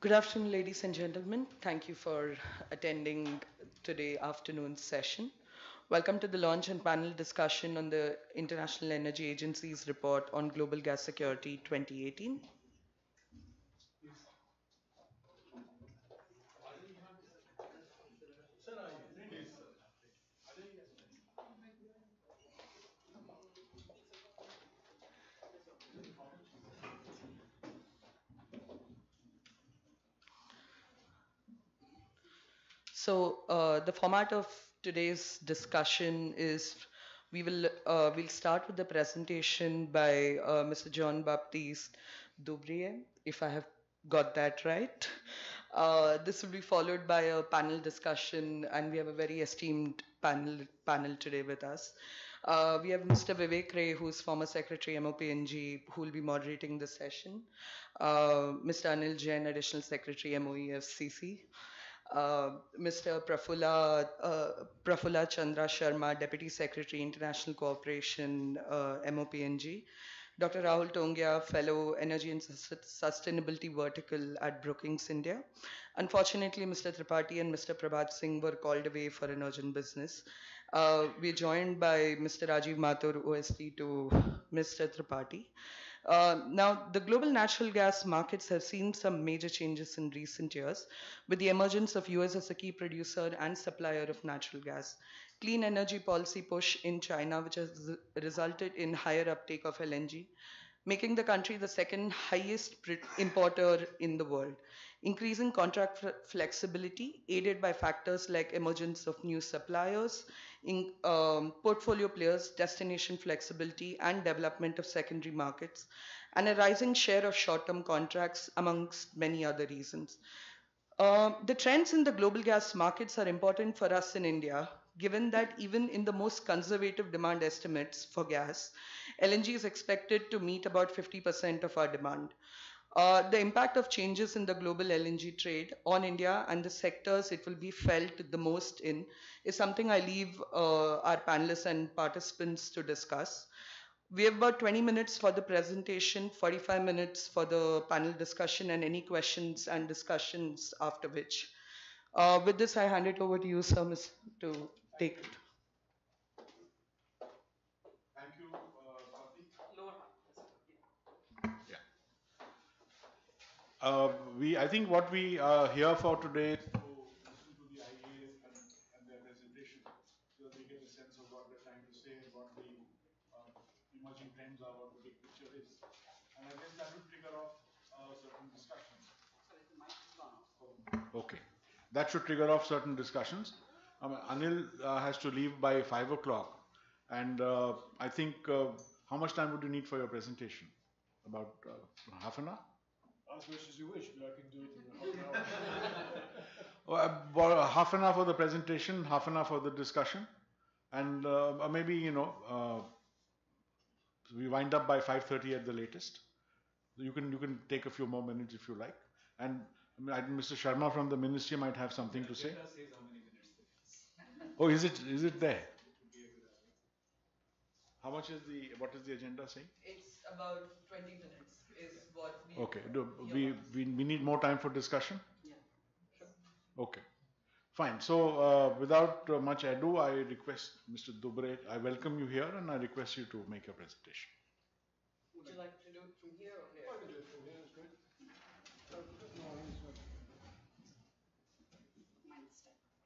Good afternoon, ladies and gentlemen. Thank you for attending today afternoon's session. Welcome to the launch and panel discussion on the International Energy Agency's report on global gas security 2018. The format of today's discussion is we'll start with the presentation by Mr. John Baptiste Dubrier, if I have got that right. This will be followed by a panel discussion, and we have a very esteemed panel today with us. We have Mr. Vivek Ray, who's former Secretary MOPNG, who will be moderating the session. Mr. Anil Jain, Additional Secretary MOEFCC. Mr. Prafulla Chandra Sharma, Deputy Secretary, International Cooperation, MOPNG. Dr. Rahul Tongia, Fellow Energy and Sustainability Vertical at Brookings India. Unfortunately, Mr. Tripathi and Mr. Prabhat Singh were called away for an urgent business. We're joined by Mr. Rajiv Mathur, OSD to Mr. Tripathi. Now, the global natural gas markets have seen some major changes in recent years with the emergence of US as a key producer and supplier of natural gas. Clean energy policy push in China, which has resulted in higher uptake of LNG, making the country the second highest importer in the world. Increasing contract flexibility, aided by factors like emergence of new suppliers, portfolio players, destination flexibility, and development of secondary markets, and a rising share of short-term contracts, amongst many other reasons. The trends in the global gas markets are important for us in India, given that even in the most conservative demand estimates for gas, LNG is expected to meet about 50% of our demand. The impact of changes in the global LNG trade on India and the sectors it will be felt the most in is something I leave our panelists and participants to discuss. We have about 20 minutes for the presentation, 45 minutes for the panel discussion, and any questions and discussions after which. With this, I hand it over to you, sir, to take it. Thank you, Swati. I think what we are here for today is to listen to the IEA and their presentation so that we get a sense of what they're trying to say and what the emerging trends are, what the big picture is. And I guess that will trigger off certain discussions. Sorry, the mic is gone off. Okay. That should trigger off certain discussions. Anil has to leave by 5 o'clock. And I think, how much time would you need for your presentation? About half an hour? As much as you wish, but I can do it in half an hour. Well, half an hour for the presentation, half an hour for the discussion. And maybe, we wind up by 5:30 at the latest. You can take a few more minutes if you like. And Mr. Sharma from the ministry might have something to say. Oh, is it there? What is the agenda saying? It's about 20 minutes is what we... Okay, we need more time for discussion? Yeah, sure. Okay, fine. So without much ado, I request Mr. Dubre, I welcome you here and I request you to make your presentation. Would you like to do it from here or here? I can do it from here, it's good.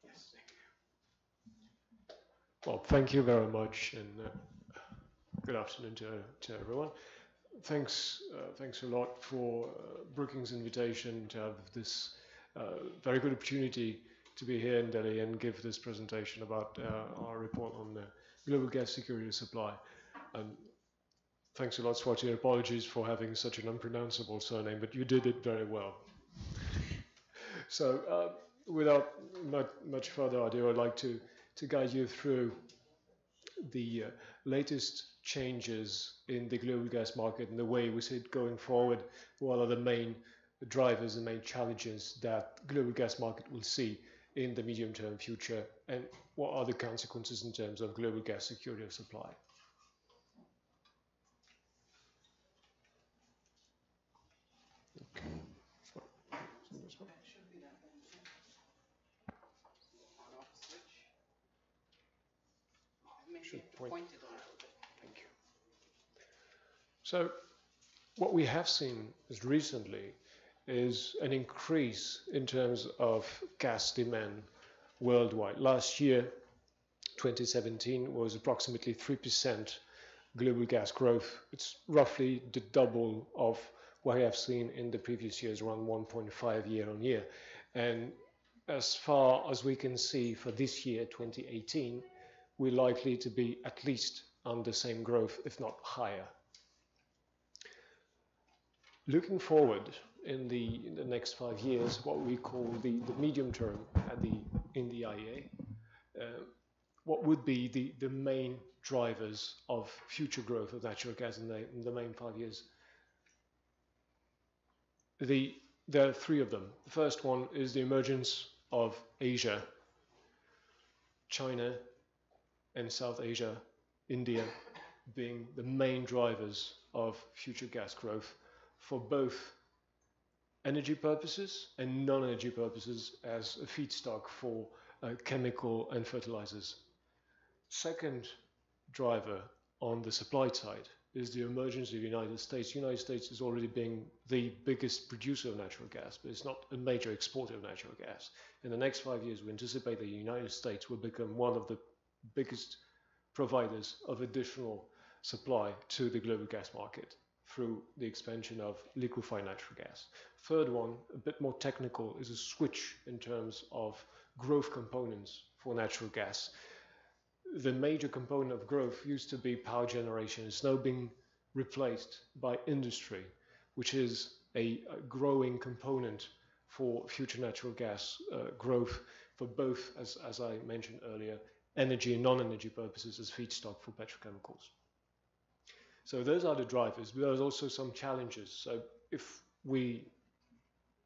Yes, thank you. Well, thank you very much, and good afternoon to everyone. Thanks a lot for Brookings' invitation to have this very good opportunity to be here in Delhi and give this presentation about our report on the global gas security supply. Thanks a lot, Swati. Apologies for having such an unpronounceable surname, but you did it very well. So without much further ado, I'd like to guide you through the latest changes in the global gas market and the way we see it going forward. What are the main drivers and main challenges that global gas market will see in the medium-term future, and what are the consequences in terms of global gas security of supply? Okay. should point it a little bit. Thank you. So what we have seen is recently is an increase in terms of gas demand worldwide. Last year, 2017, was approximately 3% global gas growth. It's roughly the double of what we have seen in the previous years, around 1.5 year on year. And as far as we can see for this year, 2018, we're likely to be at least on the same growth, if not higher. Looking forward in the next 5 years, what we call the medium term in the IEA, what would be the main drivers of future growth of natural gas in the main 5 years? There are three of them. The first one is the emergence of Asia, China and South Asia, India being the main drivers of future gas growth for both energy purposes and non-energy purposes as a feedstock for chemical and fertilizers. Second driver on the supply side is the emergence of the United States. The United States is already being the biggest producer of natural gas, but it's not a major exporter of natural gas. In the next 5 years, we anticipate that the United States will become one of the biggest providers of additional supply to the global gas market through the expansion of liquefied natural gas. Third one, a bit more technical, is a switch in terms of growth components for natural gas. The major component of growth used to be power generation. It's now being replaced by industry, which is a growing component for future natural gas growth for both, as I mentioned earlier, energy and non-energy purposes as feedstock for petrochemicals. So those are the drivers, but there's also some challenges. So if we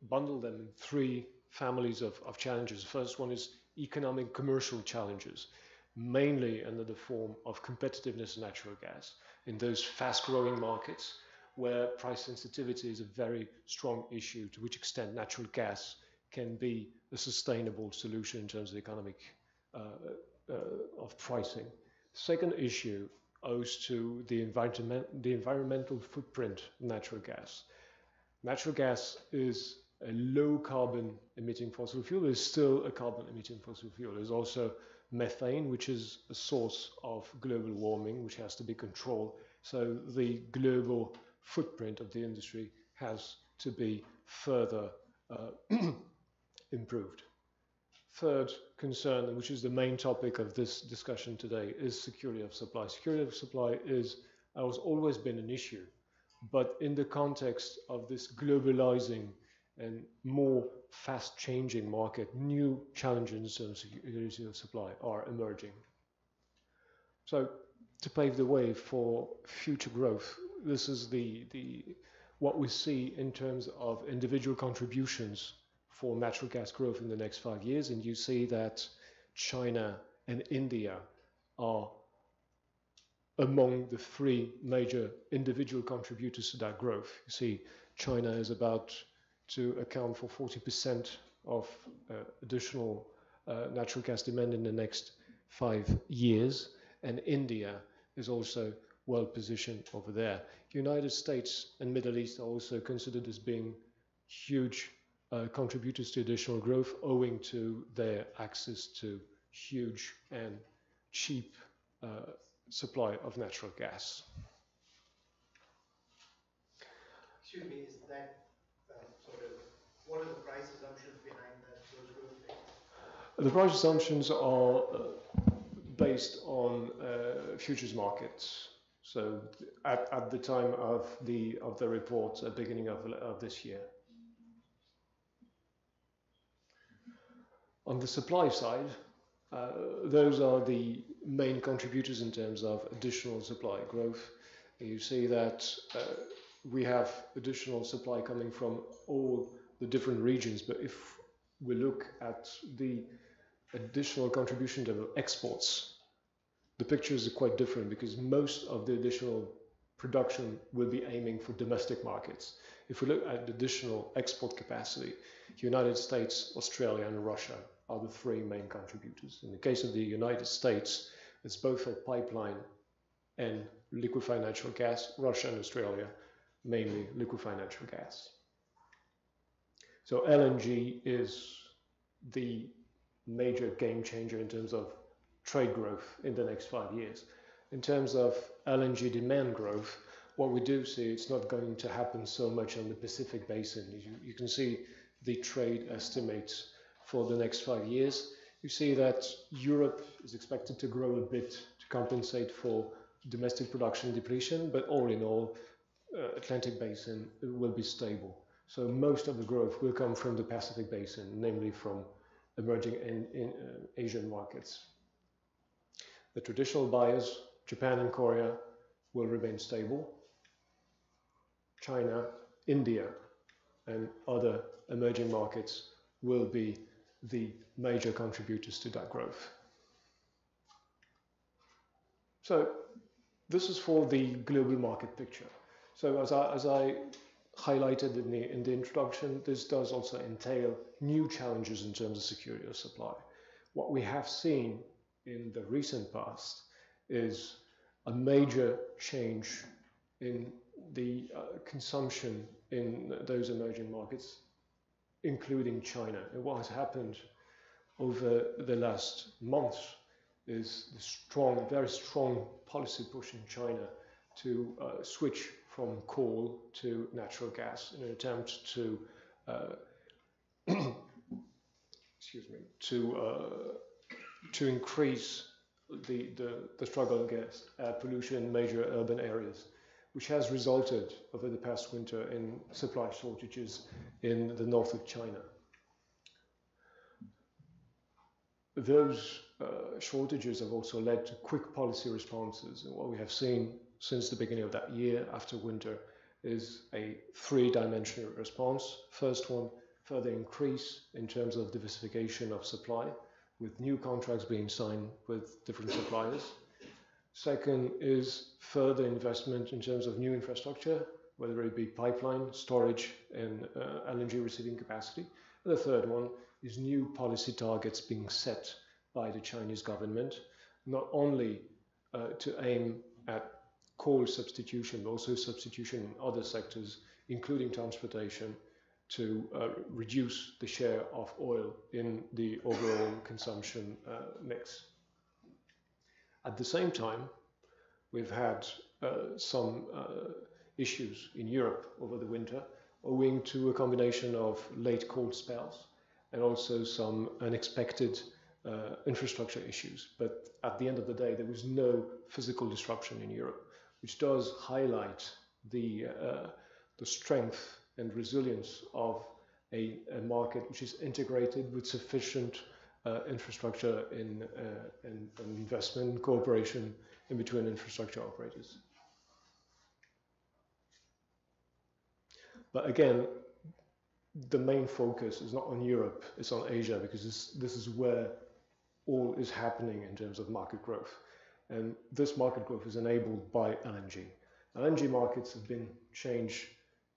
bundle them in three families of challenges, the first one is economic commercial challenges, mainly under the form of competitiveness of natural gas in those fast-growing markets where price sensitivity is a very strong issue, to which extent natural gas can be a sustainable solution in terms of economic of pricing. Second issue owes to the environmental footprint of natural gas. Natural gas is a low carbon emitting fossil fuel. It is still a carbon emitting fossil fuel. There's also methane, which is a source of global warming, which has to be controlled. So the global footprint of the industry has to be further improved. Third concern, which is the main topic of this discussion today, is security of supply. Security of supply has always been an issue, but in the context of this globalizing and more fast-changing market, new challenges in security of supply are emerging. So to pave the way for future growth, this is what we see in terms of individual contributions for natural gas growth in the next 5 years, and you see that China and India are among the three major individual contributors to that growth. You see, China is about to account for 40% of additional natural gas demand in the next 5 years, and India is also well positioned over there. United States and Middle East are also considered as being huge contributors to additional growth owing to their access to huge and cheap supply of natural gas. Excuse me, is that what are the price assumptions behind those growth rates? The price assumptions are based on futures markets. So at the time of the report at the beginning of this year. On the supply side, those are the main contributors in terms of additional supply growth. You see that we have additional supply coming from all the different regions, but if we look at the additional contribution to exports, the picture is quite different because most of the additional production will be aiming for domestic markets. If we look at the additional export capacity, United States, Australia, and Russia are the three main contributors. In the case of the United States, It's both for pipeline and liquefied natural gas, Russia and Australia, mainly liquefied natural gas. So LNG is the major game changer in terms of trade growth in the next 5 years. In terms of LNG demand growth, what we do see, it's not going to happen so much on the Pacific Basin. You can see the trade estimates for the next 5 years. You see that Europe is expected to grow a bit to compensate for domestic production depletion, but all in all, Atlantic Basin will be stable. So most of the growth will come from the Pacific Basin, namely from emerging in Asian markets. The traditional buyers, Japan and Korea, will remain stable. China, India, and other emerging markets will be the major contributors to that growth. So this is for the global market picture. So as I highlighted in the introduction, this does also entail new challenges in terms of security of supply. What we have seen in the recent past is a major change in the consumption in those emerging markets, including China. And what has happened over the last months is the strong, very strong policy push in China to switch from coal to natural gas in an attempt to excuse me, to increase the struggle against air pollution in major urban areas, which has resulted over the past winter in supply shortages in the north of China. Those shortages have also led to quick policy responses, and what we have seen since the beginning of that year after winter is a three-dimensional response. First one, further increase in terms of diversification of supply, with new contracts being signed with different suppliers. Second is further investment in terms of new infrastructure, whether it be pipeline, storage, and LNG receiving capacity. And the third one is new policy targets being set by the Chinese government, not only to aim at coal substitution, but also substitution in other sectors, including transportation, to reduce the share of oil in the overall consumption mix. At the same time, we've had some issues in Europe over the winter, owing to a combination of late cold spells and also some unexpected infrastructure issues. But at the end of the day, there was no physical disruption in Europe, which does highlight the strength and resilience of a market which is integrated with sufficient infrastructure and investment cooperation in between infrastructure operators. But again, the main focus is not on Europe, it's on Asia, because this is where all is happening in terms of market growth. And this market growth is enabled by LNG. LNG markets have been changed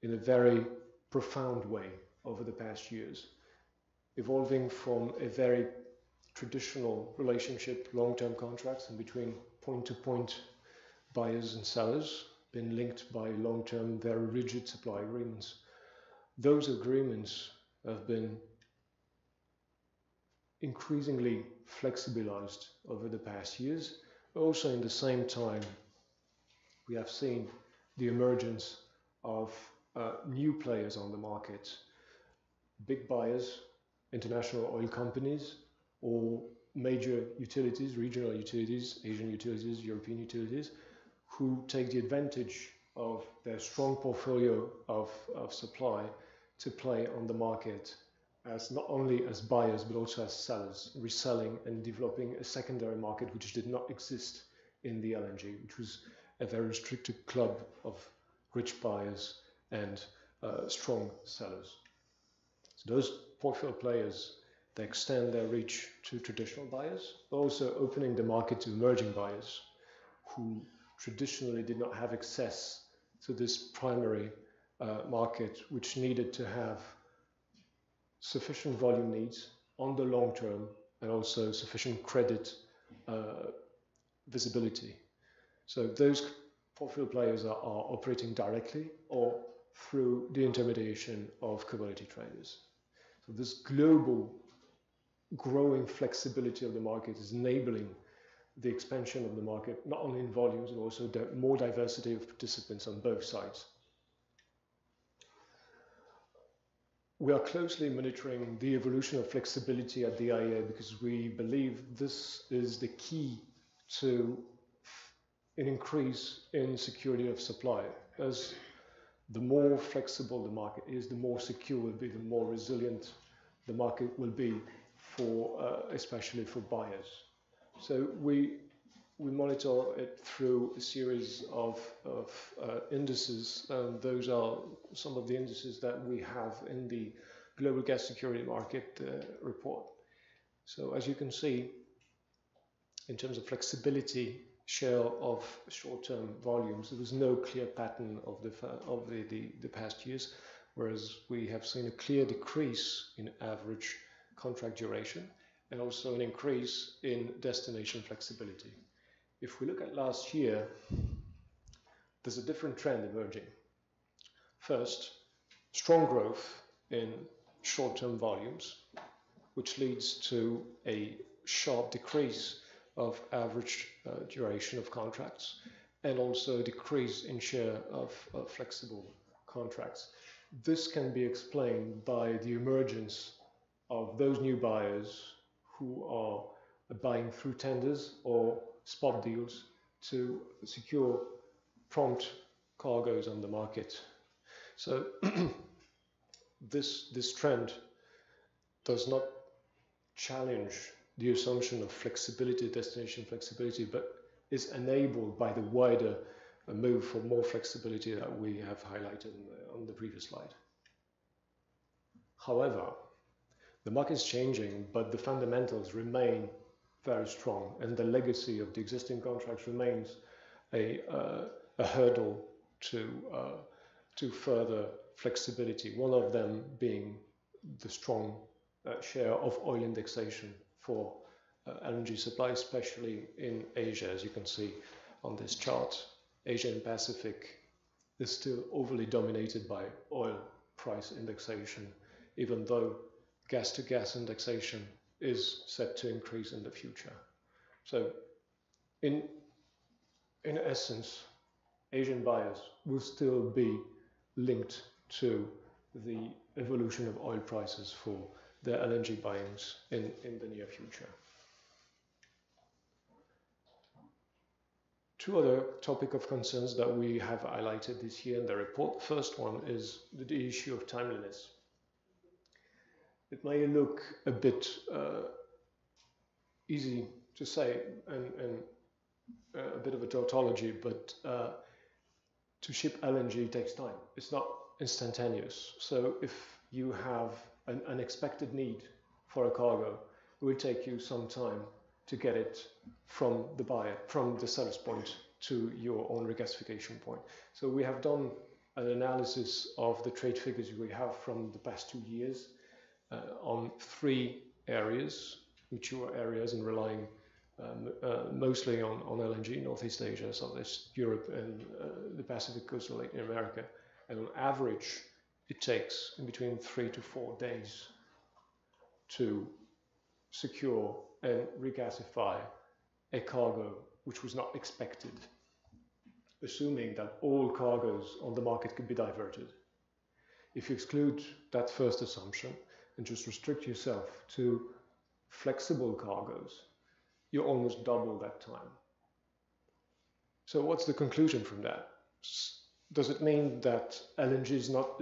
in a very profound way over the past years, evolving from a very traditional relationship, long-term contracts in between point-to-point buyers and sellers, been linked by long-term, very rigid supply agreements. Those agreements have been increasingly flexibilized over the past years. Also, in the same time, we have seen the emergence of new players on the market, big buyers, international oil companies, or major utilities, regional utilities, Asian utilities, European utilities, who take the advantage of their strong portfolio of supply to play on the market as not only as buyers but also as sellers, reselling and developing a secondary market which did not exist in the LNG, which was a very restricted club of rich buyers and strong sellers. So those portfolio players, they extend their reach to traditional buyers, but also opening the market to emerging buyers who traditionally did not have access to this primary market, which needed to have sufficient volume needs on the long term and also sufficient credit visibility. So those portfolio players are operating directly or through the intermediation of commodity traders. So this global growing flexibility of the market is enabling the expansion of the market, not only in volumes, but also more diversity of participants on both sides. We are closely monitoring the evolution of flexibility at the IEA because we believe this is the key to an increase in security of supply. As the more flexible the market is, the more secure it will be, the more resilient the market will be for, especially for buyers. So we monitor it through a series of indices, and those are some of the indices that we have in the Global Gas Security Market report. So as you can see, in terms of flexibility, share of short-term volumes, there was no clear pattern of the past years, whereas we have seen a clear decrease in average contract duration and also an increase in destination flexibility. If we look at last year, there's a different trend emerging. First, strong growth in short-term volumes, which leads to a sharp decrease of average duration of contracts, and also a decrease in share of flexible contracts. This can be explained by the emergence of those new buyers who are buying through tenders or spot deals to secure prompt cargoes on the market. So this trend does not challenge the assumption of flexibility, destination flexibility, but is enabled by the wider move for more flexibility that we have highlighted on the previous slide. However, the market is changing, but the fundamentals remain very strong, and the legacy of the existing contracts remains a hurdle to further flexibility. One of them being the strong share of oil indexation for LNG supply, especially in Asia. As you can see on this chart, Asia and Pacific is still overly dominated by oil price indexation, even though gas-to-gas indexation is set to increase in the future. So in essence, Asian buyers will still be linked to the evolution of oil prices for their LNG buyings in the near future. Two other topics of concerns that we have highlighted this year in the report. First one is the issue of timeliness. It may look a bit easy to say and a bit of a tautology, but to ship LNG takes time. It's not instantaneous. So if you have an unexpected need for a cargo, it will take you some time to get it from the buyer, from the seller's point to your own regasification point. So we have done an analysis of the trade figures we have from the past 2 years on 3 areas, mature areas, and relying mostly on LNG, Northeast Asia, Southeast Europe, and the Pacific coast of Latin America. And on average, it takes in between 3 to 4 days to secure and regasify a cargo which was not expected, assuming that all cargoes on the market could be diverted. If you exclude that first assumption and just restrict yourself to flexible cargoes, you almost double that time. So what's the conclusion from that? Does it mean that LNG is not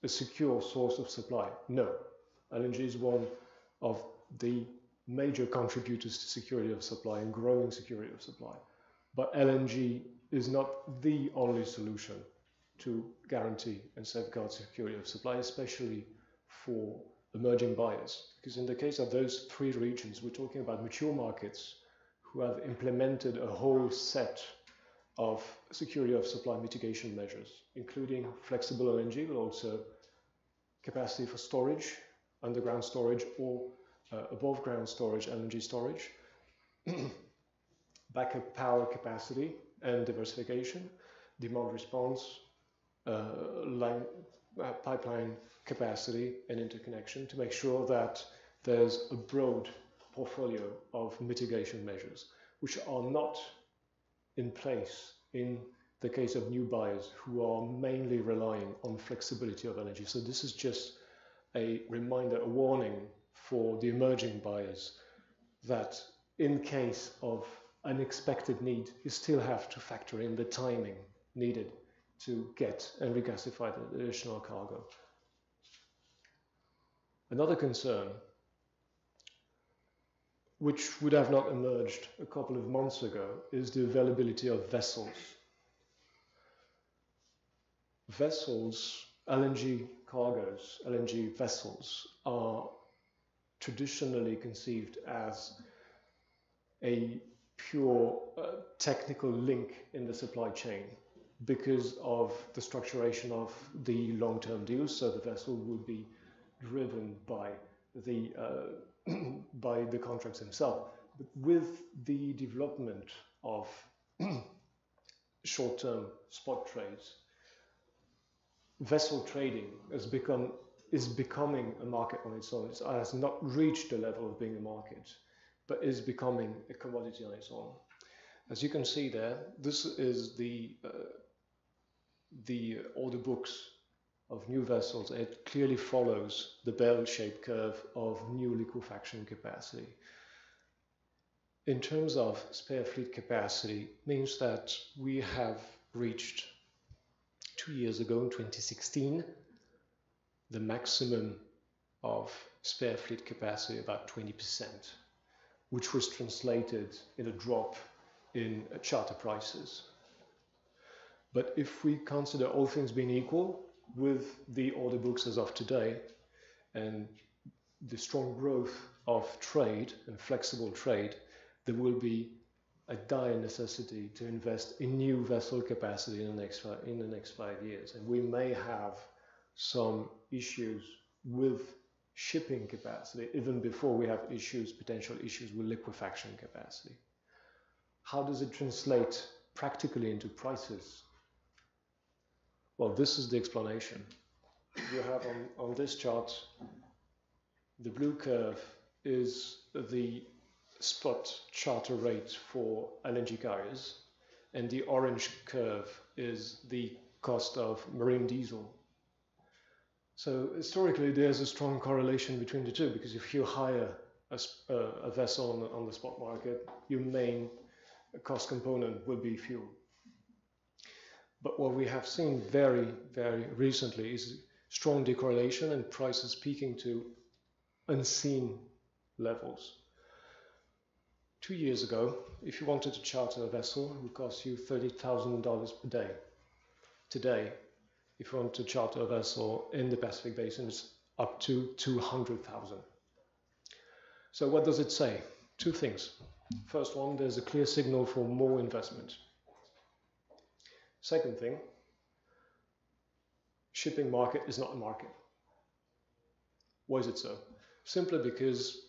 a secure source of supply? No. LNG is one of the major contributors to security of supply and growing security of supply. But LNG is not the only solution to guarantee and safeguard security of supply, especially for emerging buyers. Because in the case of those 3 regions, we're talking about mature markets who have implemented a whole set of security of supply mitigation measures, including flexible LNG, but also capacity for storage, underground storage, or above ground storage, LNG storage. backup power capacity and diversification, demand response, pipeline capacity and interconnection to make sure that there's a broad portfolio of mitigation measures, which are not in place in the case of new buyers who are mainly relying on flexibility of energy. So this is just a reminder, a warning for the emerging buyers that in case of unexpected need, you still have to factor in the timing needed to get and regasify the additional cargo. Another concern, which would have not emerged a couple of months ago, is the availability of vessels. Vessels, LNG cargoes, LNG vessels are traditionally conceived as a pure technical link in the supply chain because of the structuration of the long-term deals. So the vessel would be driven by the by the contracts themselves. But with the development of short-term spot trades, vessel trading is becoming a market on its own. It has not reached the level of being a market, but is becoming a commodity on its own. As you can see there, this is the order books of new vessels. It clearly follows the bell-shaped curve of new liquefaction capacity. In terms of spare fleet capacity, means that we have reached 2 years ago, in 2016, the maximum of spare fleet capacity, about 20%, which was translated in a drop in charter prices. But if we consider all things being equal, with the order books as of today and the strong growth of trade and flexible trade, there will be a dire necessity to invest in new vessel capacity in the next 5 years. And we may have some issues with shipping capacity even before we have potential issues with liquefaction capacity. How does it translate practically into prices? Well, this is the explanation. You have on this chart, the blue curve is the spot charter rate for LNG carriers, and the orange curve is the cost of marine diesel. So historically, there's a strong correlation between the two, because if you hire a vessel on the spot market, your main cost component will be fuel. But what we have seen very, very recently is strong decorrelation and prices peaking to unseen levels. 2 years ago, if you wanted to charter a vessel, it would cost you $30,000 per day. Today, if you want to charter a vessel in the Pacific Basin, it's up to $200,000. So what does it say? Two things. First one, there's a clear signal for more investment. Second thing, shipping market is not a market. Why is it so? Simply because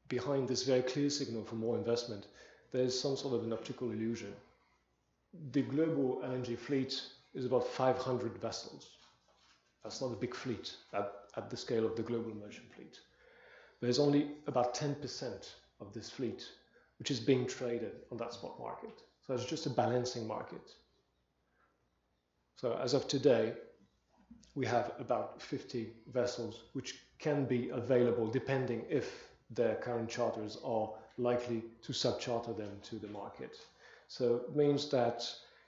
behind this very clear signal for more investment, there's some sort of an optical illusion. The global LNG fleet is about 500 vessels. That's not a big fleet at the scale of the global merchant fleet. There's only about 10% of this fleet which is being traded on that spot market. So it's just a balancing market. So as of today, we have about 50 vessels which can be available depending if their current charters are likely to subcharter them to the market. So it means that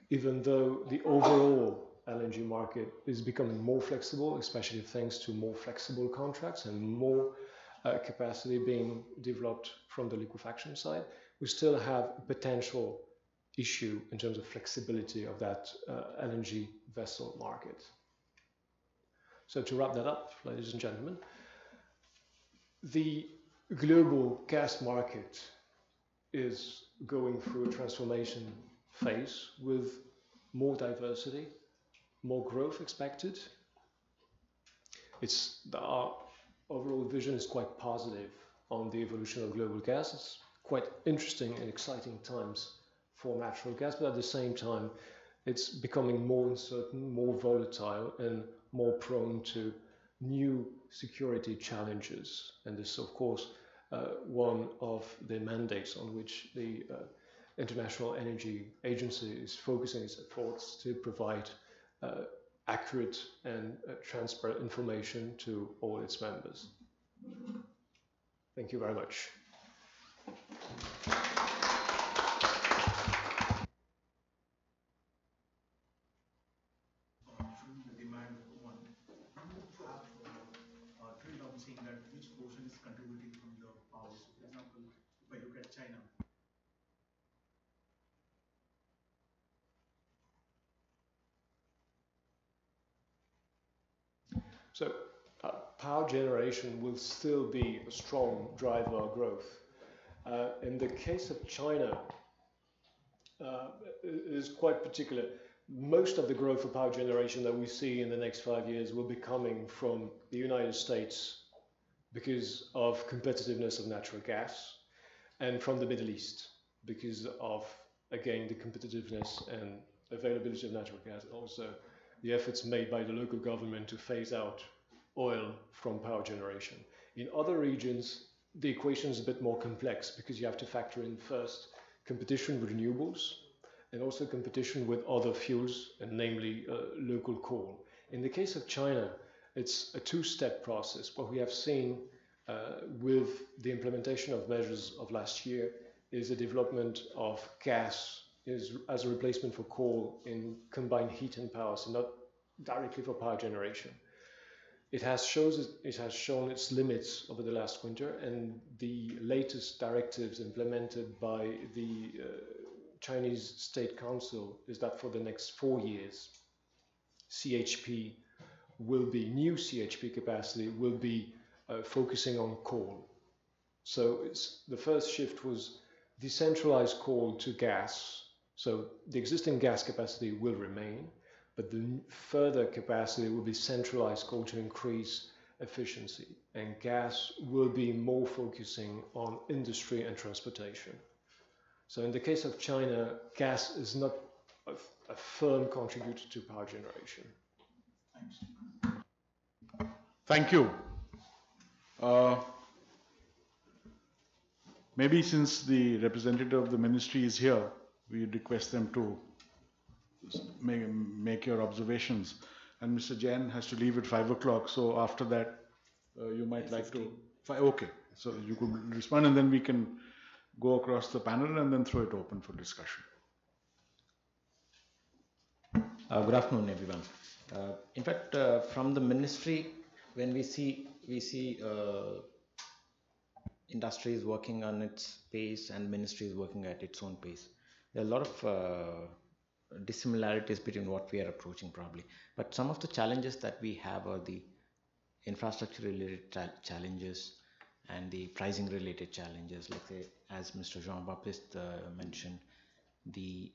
even though the overall LNG market is becoming more flexible, especially thanks to more flexible contracts and more capacity being developed from the liquefaction side, we still have a potential issue in terms of flexibility of that LNG vessel market. So to wrap that up, ladies and gentlemen, the global gas market is going through a transformation phase with more diversity, more growth expected. Our overall vision is quite positive on the evolution of global gas. It's quite interesting and exciting times for natural gas, but at the same time, it's becoming more uncertain, more volatile, and more prone to new security challenges. And this, of course, one of the mandates on which the International Energy Agency is focusing its efforts to provide accurate and transparent information to all its members. Thank you very much. The demand one, do you have drill down seeing that which portion is contributing from the power? So, for example, if I look at China, So power generation will still be a strong driver of growth. In the case of China, it is quite particular. Most of the growth of power generation that we see in the next 5 years will be coming from the United States because of competitiveness of natural gas, and from the Middle East because of, again, the competitiveness and availability of natural gas, and also the efforts made by the local government to phase out oil from power generation. In other regions, the equation is a bit more complex because you have to factor in first competition with renewables and also competition with other fuels, and namely local coal. In the case of China, it's a two-step process. What we have seen with the implementation of measures of last year is the development of gas as a replacement for coal in combined heat and power, so not directly for power generation. It has shown its limits over the last winter, and the latest directives implemented by the Chinese State Council is that for the next 4 years, new CHP capacity will be focusing on coal. So the first shift was decentralized coal to gas. So the existing gas capacity will remain, but the further capacity will be centralized coal to increase efficiency, and gas will be more focusing on industry and transportation. So in the case of China, gas is not a firm contributor to power generation. thanks. Thank you. Maybe since the representative of the ministry is here, we request them to make your observations. And Mr. Jain has to leave at 5 o'clock, so after that, you might like to. Okay, so you could respond, and then we can go across the panel and then throw it open for discussion. Good afternoon, everyone. In fact, from the ministry, when we see industry is working on its pace and ministry is working at its own pace. There are a lot of dissimilarities between what we are approaching probably. But some of the challenges that we have are the infrastructure related challenges and the pricing related challenges. Like say, as Mr. Jean-Baptiste mentioned, the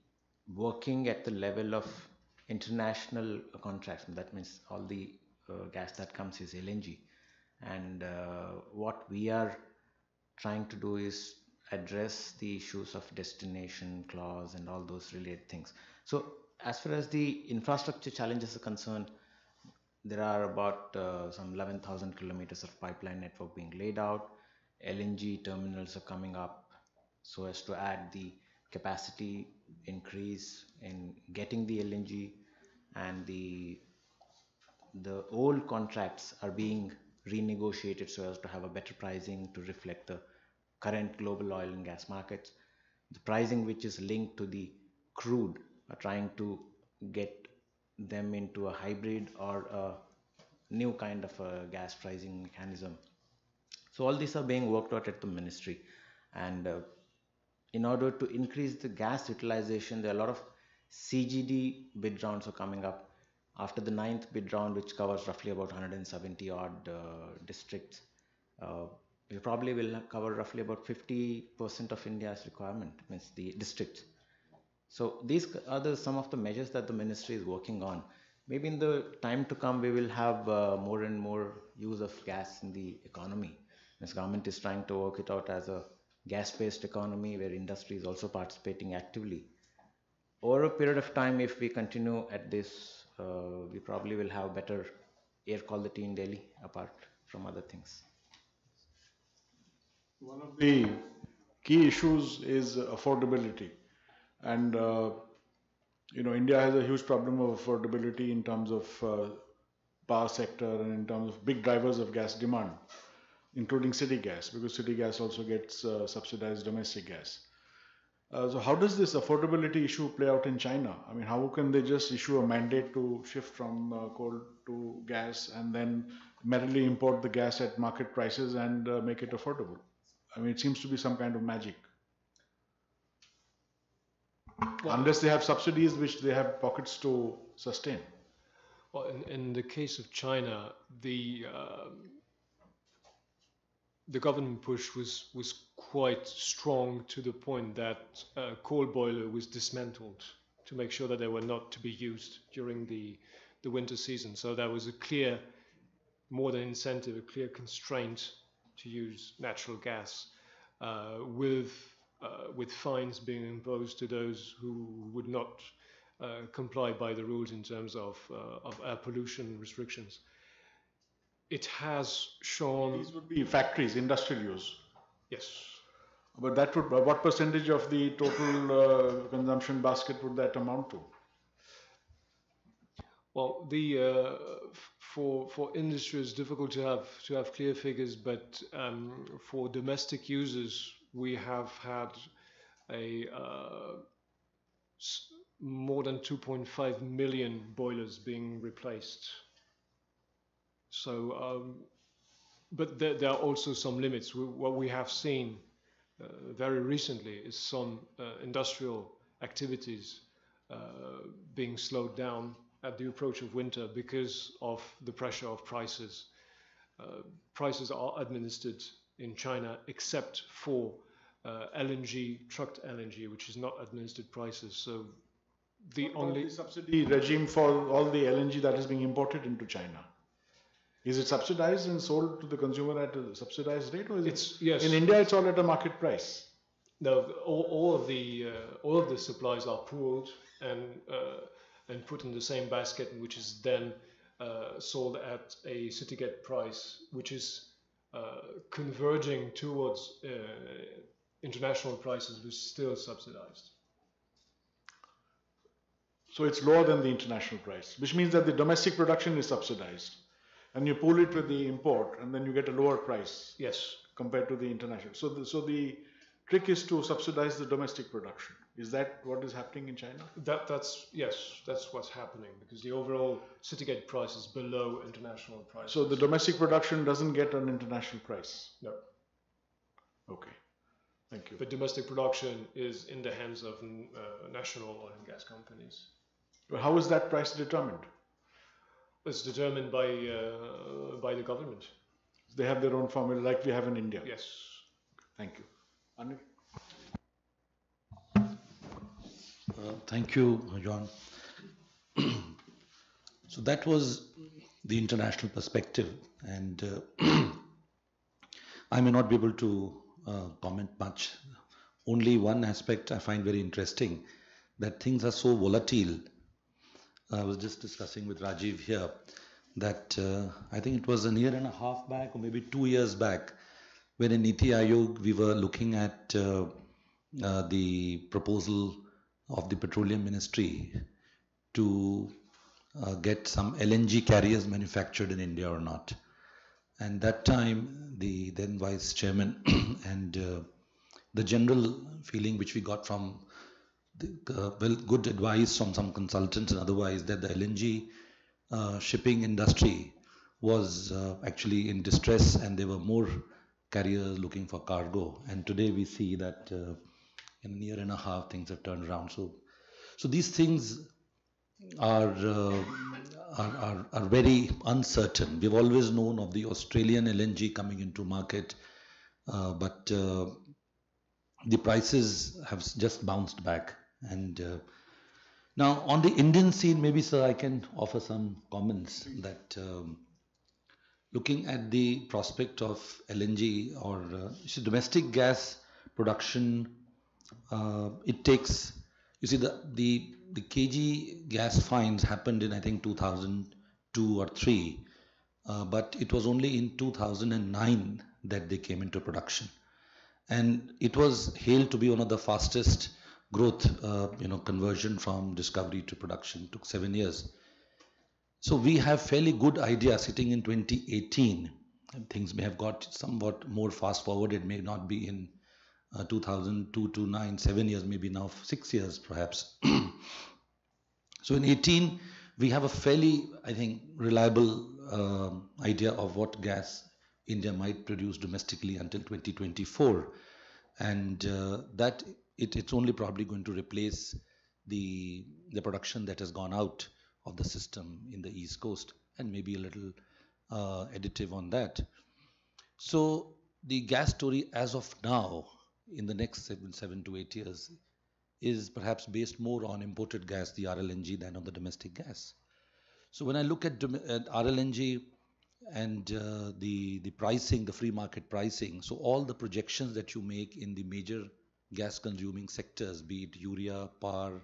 working at the level of international contracts, that means all the gas that comes is LNG, and what we are trying to do is address the issues of destination clause and all those related things. So as far as the infrastructure challenges are concerned, there are about some 11,000 kilometers of pipeline network being laid out. LNG terminals are coming up so as to add the capacity increase in getting the LNG, and the old contracts are being renegotiated so as to have a better pricing to reflect the current global oil and gas markets. The pricing which is linked to the crude are trying to get them into a hybrid or a new kind of a gas pricing mechanism. So all these are being worked out at the ministry, and in order to increase the gas utilization, there are a lot of CGD bid rounds are coming up. After the 9th bid round, which covers roughly about 170 odd districts, we probably will cover roughly about 50% of India's requirement, means the districts. So these are some of the measures that the ministry is working on. Maybe in the time to come, we will have more and more use of gas in the economy. This government is trying to work it out as a gas-based economy where industry is also participating actively. over a period of time, if we continue at this, we probably will have better air quality in Delhi, apart from other things. One of the key issues is affordability. And, India has a huge problem of affordability in terms of power sector and in terms of big drivers of gas demand, including city gas, because city gas also gets subsidized domestic gas. So how does this affordability issue play out in China? I mean, how can they just issue a mandate to shift from coal to gas and then merrily import the gas at market prices and make it affordable? I mean, it seems to be some kind of magic. Well, unless they have subsidies which they have pockets to sustain. Well, in the case of China, the government push was quite strong, to the point that coal boiler was dismantled to make sure that they were not to be used during the winter season. So that was a clear, more than incentive, a clear constraint to use natural gas, with fines being imposed to those who would not comply by the rules in terms of air pollution restrictions. It has shown... These would be factories, industrial use. Yes. But that would, what percentage of the total consumption basket would that amount to? Well, for industry it's difficult to have clear figures, but for domestic users we have had a more than 2.5 million boilers being replaced. So, but there are also some limits. What we have seen very recently is some industrial activities being slowed down at the approach of winter because of the pressure of prices. Prices are administered in China except for LNG, trucked LNG, which is not administered prices. So the only subsidy regime for all the LNG that is being imported into China, is it subsidized and sold to the consumer at a subsidized rate, or is it? Yes. In India, it's all at a market price. No, all of the supplies are pooled and put in the same basket, which is then sold at a city gate price, which is converging towards international prices, which is still subsidized. So it's lower than the international price, which means that the domestic production is subsidized, and you pool it with the import, and then you get a lower price. Yes. Compared to the international. So the trick is to subsidize the domestic production. Is that what is happening in China? That's what's happening, because the overall city gate price is below international price. So the domestic production doesn't get an international price? No. Okay. Thank you. But domestic production is in the hands of national oil and gas companies. But how is that price determined? It's determined by the government. They have their own formula, like we have in India. Yes. Thank you. Anil? Thank you, John. So that was the international perspective, and I may not be able to comment much. Only one aspect I find very interesting, that things are so volatile. I was just discussing with Rajiv here that I think it was a year and a half back, or maybe 2 years back, when in Niti Aayog we were looking at the proposal of the Petroleum Ministry to get some LNG carriers manufactured in India or not. And that time, the then Vice Chairman and the general feeling which we got from good advice from some consultants and otherwise, that the LNG shipping industry was actually in distress, and there were more carriers looking for cargo. And today we see that in a year and a half things have turned around. So these things are very uncertain. We've always known of the Australian LNG coming into market, but the prices have just bounced back. And now on the Indian scene, maybe sir, I can offer some comments that looking at the prospect of LNG or domestic gas production, it takes You see, the KG gas finds happened in, I think, 2002 or 3, but it was only in 2009 that they came into production. And it was hailed to be one of the fastest growth, conversion from discovery to production. Took 7 years. So we have fairly good idea sitting in 2018. And things may have got somewhat more fast forwarded, may not be in 2002 to 9, 7 years, maybe now 6 years perhaps. So in 18, we have a fairly, I think, reliable idea of what gas India might produce domestically until 2024. And that it's only probably going to replace the production that has gone out of the system in the East Coast, and maybe a little additive on that. So the gas story as of now, in the next 7 to 8 years, is perhaps based more on imported gas, the RLNG, than on the domestic gas. So when I look at RLNG and the pricing, the free market pricing, so all the projections that you make in the major gas consuming sectors, be it urea, power,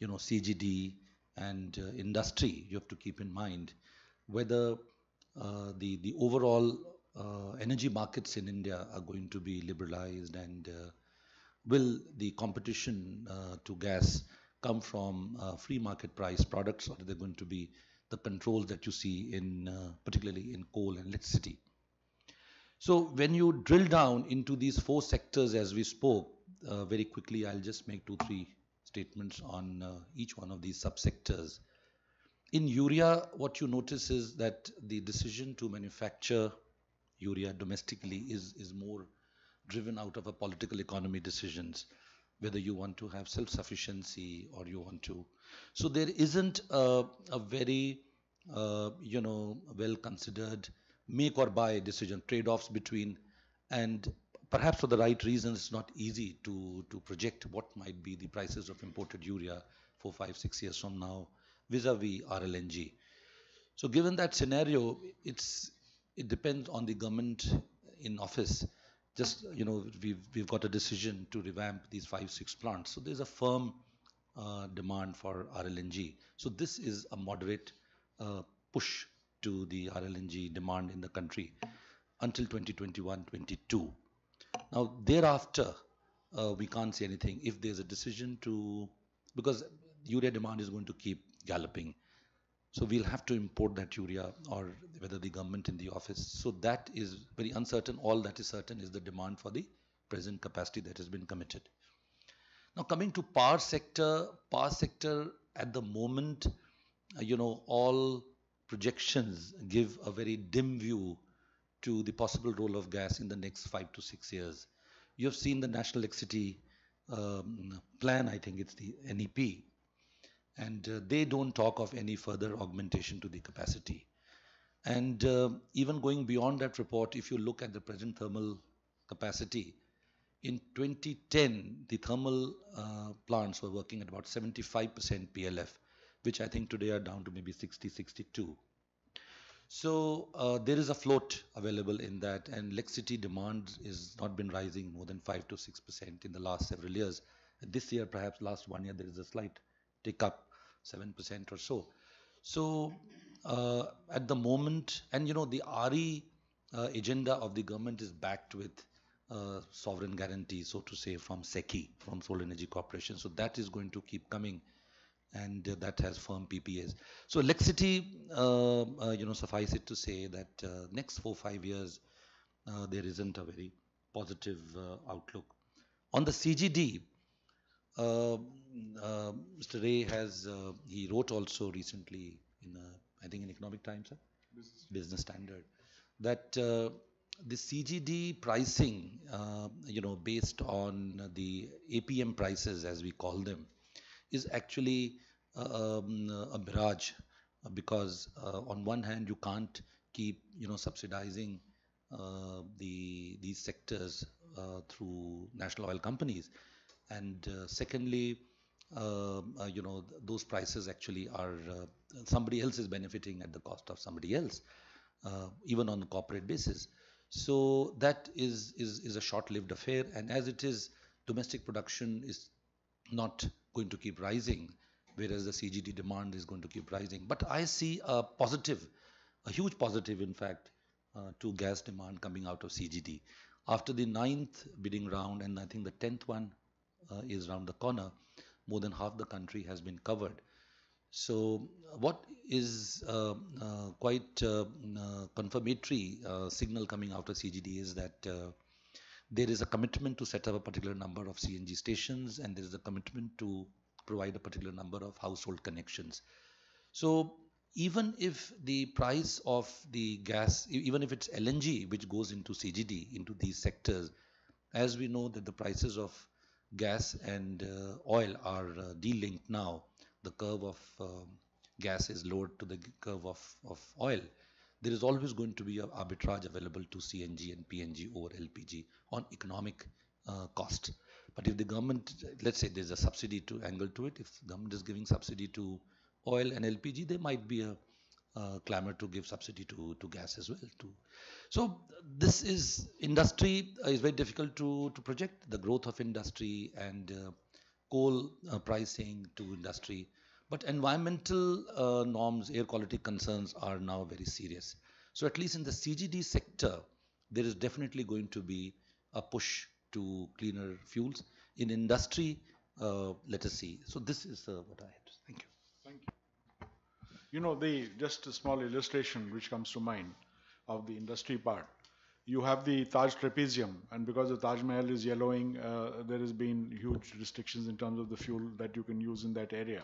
CGD, and industry, you have to keep in mind whether the overall energy markets in India are going to be liberalized, and will the competition to gas come from free market price products, or are they going to be the controls that you see in particularly in coal and electricity? So when you drill down into these 4 sectors as we spoke, very quickly I'll just make 2-3 statements on each one of these subsectors. In urea, what you notice is that the decision to manufacture urea domestically is more driven out of a political economy decisions, whether you want to have self-sufficiency or you want to. So there isn't a very, well-considered make or buy decision, trade-offs between, and perhaps for the right reasons, it's not easy to project what might be the prices of imported urea 4, 5, 6 years from now vis-a-vis RLNG. So given that scenario, it depends on the government in office. Just, we've got a decision to revamp these 5, 6 plants. So there's a firm demand for RLNG. So this is a moderate push to the RLNG demand in the country until 2021-22. Now thereafter, we can't say anything. If there's a decision to, because urea demand is going to keep galloping, so we'll have to import that urea, or whether the government in the office. So that is very uncertain. All that is certain is the demand for the present capacity that has been committed. Now coming to power sector at the moment, all projections give a very dim view to the possible role of gas in the next 5 to 6 years. You have seen the National Electricity Plan, I think it's the NEP, and they don't talk of any further augmentation to the capacity. And even going beyond that report, if you look at the present thermal capacity, in 2010, the thermal plants were working at about 75% PLF, which I think today are down to maybe 60, 62. So there is a float available in that, and electricity demand has not been rising more than 5 to 6% in the last several years. This year, perhaps last 1 year, there is a slight tick up, 7% or so. So at the moment, and the RE agenda of the government is backed with sovereign guarantee, so to say, from SECI, from Solar Energy Corporation. So that is going to keep coming, and that has firm PPAs. So electricity, suffice it to say that next 4-5 years, there isn't a very positive outlook. On the CGD, Mr. Ray has, he wrote also recently in, I think in Economic Times, Business Standard, that the CGD pricing, based on the APM prices, as we call them, is actually a mirage, because on one hand you can't keep subsidizing these sectors through national oil companies, and secondly, those prices actually are somebody else is benefiting at the cost of somebody else, even on a corporate basis. So that is a short-lived affair, and as it is, domestic production is not going to keep rising, whereas the CGD demand is going to keep rising. But I see a huge positive, in fact, to gas demand coming out of CGD. After the ninth bidding round, and I think the 10th one is around the corner, more than half the country has been covered. So, what is quite confirmatory signal coming out of CGD is that there is a commitment to set up a particular number of CNG stations, and there is a commitment to provide a particular number of household connections. So even if the price of the gas, even if it's LNG which goes into CGD, into these sectors, as we know that the prices of gas and oil are de-linked now, the curve of gas is lowered to the curve of oil. There is always going to be an arbitrage available to CNG and PNG over LPG on economic cost. But if the government, let's say there's a subsidy to angle to it, if the government is giving subsidy to oil and LPG, there might be a clamor to give subsidy to gas as well. So this is industry is very difficult to project, the growth of industry and coal pricing to industry. But environmental norms, air quality concerns are now very serious. So at least in the CGD sector, there is definitely going to be a push to cleaner fuels. In industry, let us see. So this is what I had. Thank you. Thank you. Just a small illustration which comes to mind of the industry part. You have the Taj trapezium, and because the Taj Mahal is yellowing, there has been huge restrictions in terms of the fuel that you can use in that area,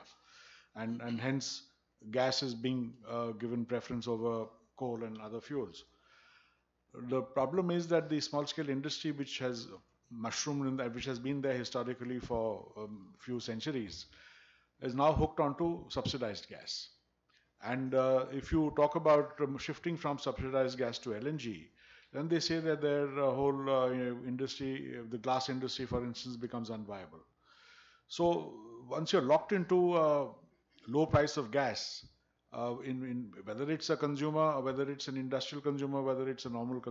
and hence gas is being given preference over coal and other fuels. The problem is that the small-scale industry, which has mushroomed in that, which has been there historically for few centuries, is now hooked onto subsidized gas. And if you talk about shifting from subsidized gas to LNG, then they say that their whole industry, the glass industry, for instance, becomes unviable. So once you're locked into low price of gas, in whether it's a consumer or whether it's an industrial consumer, whether it's a normal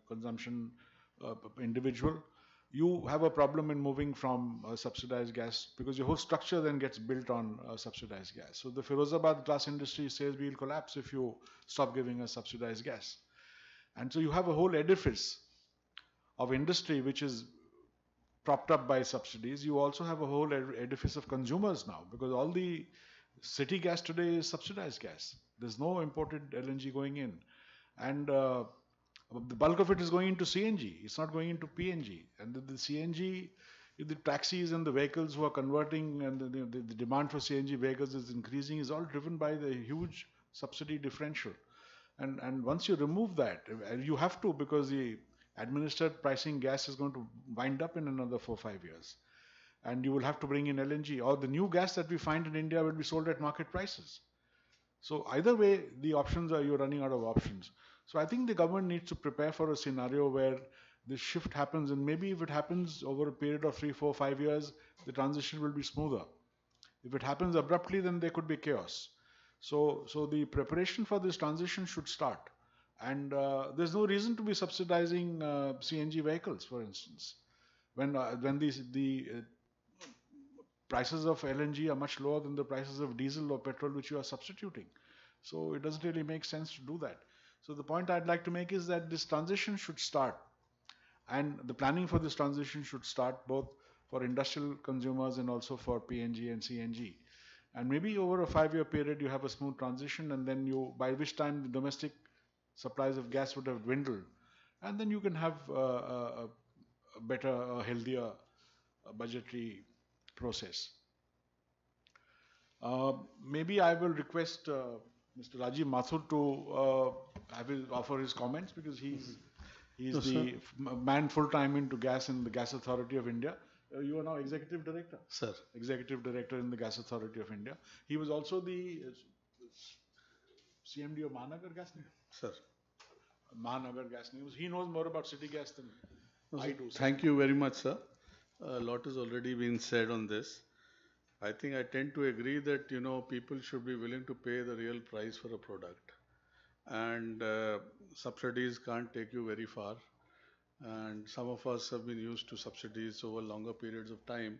consumption individual, you have a problem in moving from subsidized gas because your whole structure then gets built on subsidized gas. So the Firozabad glass industry says we'll collapse if you stop giving us subsidized gas. And so you have a whole edifice of industry which is propped up by subsidies. You also have a whole edifice of consumers now because all the city gas today is subsidized gas. There's no imported LNG going in. And the bulk of it is going into CNG. It's not going into PNG. And the CNG, the taxis and the vehicles who are converting and the demand for CNG vehicles is increasing is all driven by the huge subsidy differential. And once you remove that, you have to because the administered pricing gas is going to wind up in another 4 or 5 years. And you will have to bring in LNG or the new gas that we find in India will be sold at market prices. So either way, the options are you're running out of options. So I think the government needs to prepare for a scenario where this shift happens, and maybe if it happens over a period of 3, 4, 5 years, the transition will be smoother. If it happens abruptly, then there could be chaos. So the preparation for this transition should start. And there's no reason to be subsidizing CNG vehicles, for instance, when the prices of LNG are much lower than the prices of diesel or petrol which you are substituting. So it doesn't really make sense to do that. So the point I'd like to make is that this transition should start, and the planning for this transition should start both for industrial consumers and also for PNG and CNG. And maybe over a 5-year period you have a smooth transition, and then by which time the domestic supplies of gas would have dwindled, and then you can have a better, healthier budgetary process. Maybe I will request Mr. Rajiv Mathur to offer his comments because he's the man full-time into gas in the Gas Authority of India. You are now Executive Director? Sir. Executive Director in the Gas Authority of India. He was also the CMD of Mahanagar Gas News. Sir. Mahanagar Gas News. He knows more about city gas than I do. Sir. Thank you very much, sir. A lot has already been said on this. I think I tend to agree that, people should be willing to pay the real price for a product. And subsidies can't take you very far. And some of us have been used to subsidies over longer periods of time.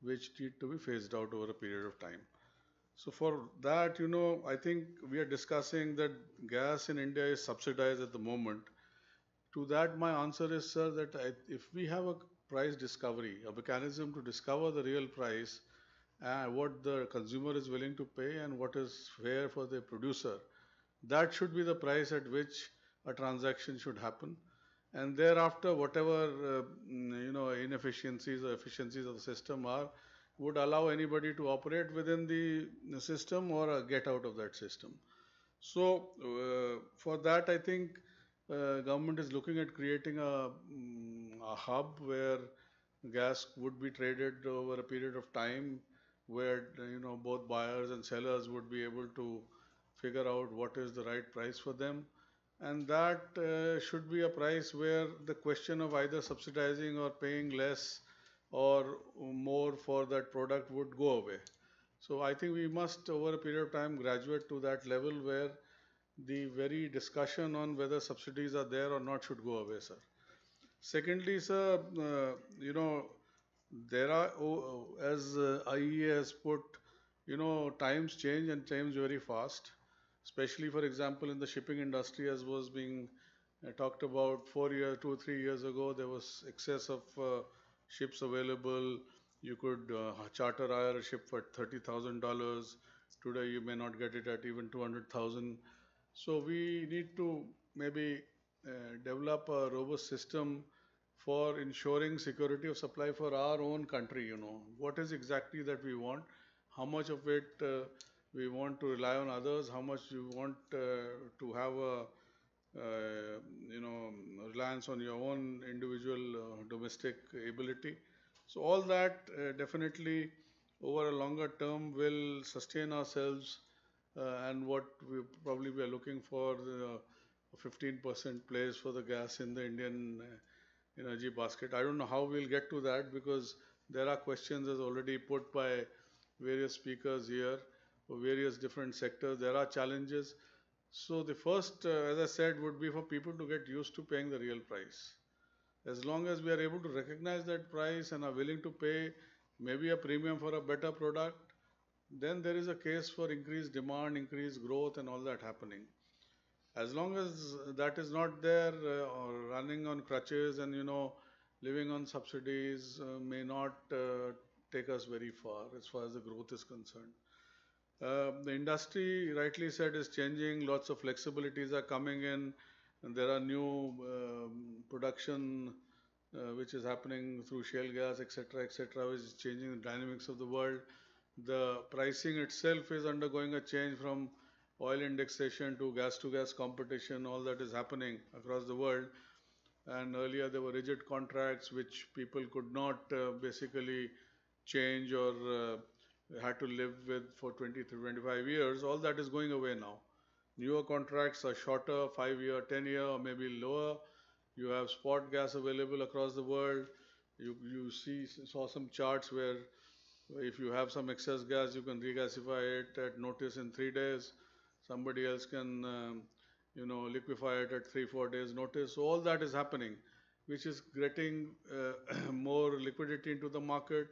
which need to be phased out over a period of time. So for that, I think we are discussing that gas in India is subsidized at the moment. To that, my answer is, sir, that if we have a price discovery, a mechanism to discover the real price, what the consumer is willing to pay and what is fair for the producer, that should be the price at which a transaction should happen. And thereafter, whatever inefficiencies or efficiencies of the system are, would allow anybody to operate within the system or get out of that system. So for that, I think government is looking at creating a hub where gas would be traded over a period of time, where both buyers and sellers would be able to figure out what is the right price for them, and that should be a price where the question of either subsidizing or paying less or more for that product would go away. So I think we must, over a period of time, graduate to that level where the very discussion on whether subsidies are there or not should go away, sir. Secondly, sir, there are, as IEA has put, times change and change very fast, especially, for example, in the shipping industry, as was being talked about 2 or 3 years ago, there was excess of ships available. You could charter hire a ship for $30,000. Today, you may not get it at even 200,000. So we need to maybe develop a robust system for ensuring security of supply for our own country. What is exactly that we want, how much of it we want to rely on others, how much you want to have a reliance on your own individual domestic ability. So all that definitely over a longer term will sustain ourselves, and what we probably are looking for, 15% place for the gas in the Indian energy basket. I don't know how we'll get to that, because there are questions as already put by various speakers here for various different sectors. There are challenges. So the first, as I said, would be for people to get used to paying the real price. As long as we are able to recognize that price and are willing to pay maybe a premium for a better product, then there is a case for increased demand, increased growth, and all that happening. As long as that is not there, or running on crutches and living on subsidies may not take us very far as the growth is concerned. The industry, rightly said, is changing. Lots of flexibilities are coming in, and there are new production which is happening through shale gas, etc., which is changing the dynamics of the world. The pricing itself is undergoing a change from oil indexation to gas competition. All that is happening across the world. And earlier there were rigid contracts which people could not basically change or had to live with for 20 to 25 years. All that is going away now. Newer contracts are shorter, 5-year, 10-year, or maybe lower. You have spot gas available across the world. You saw some charts where if you have some excess gas, you can regasify it at notice in 3 days. Somebody else can, liquefy it at 3-4 days notice. So all that is happening, which is getting more liquidity into the market,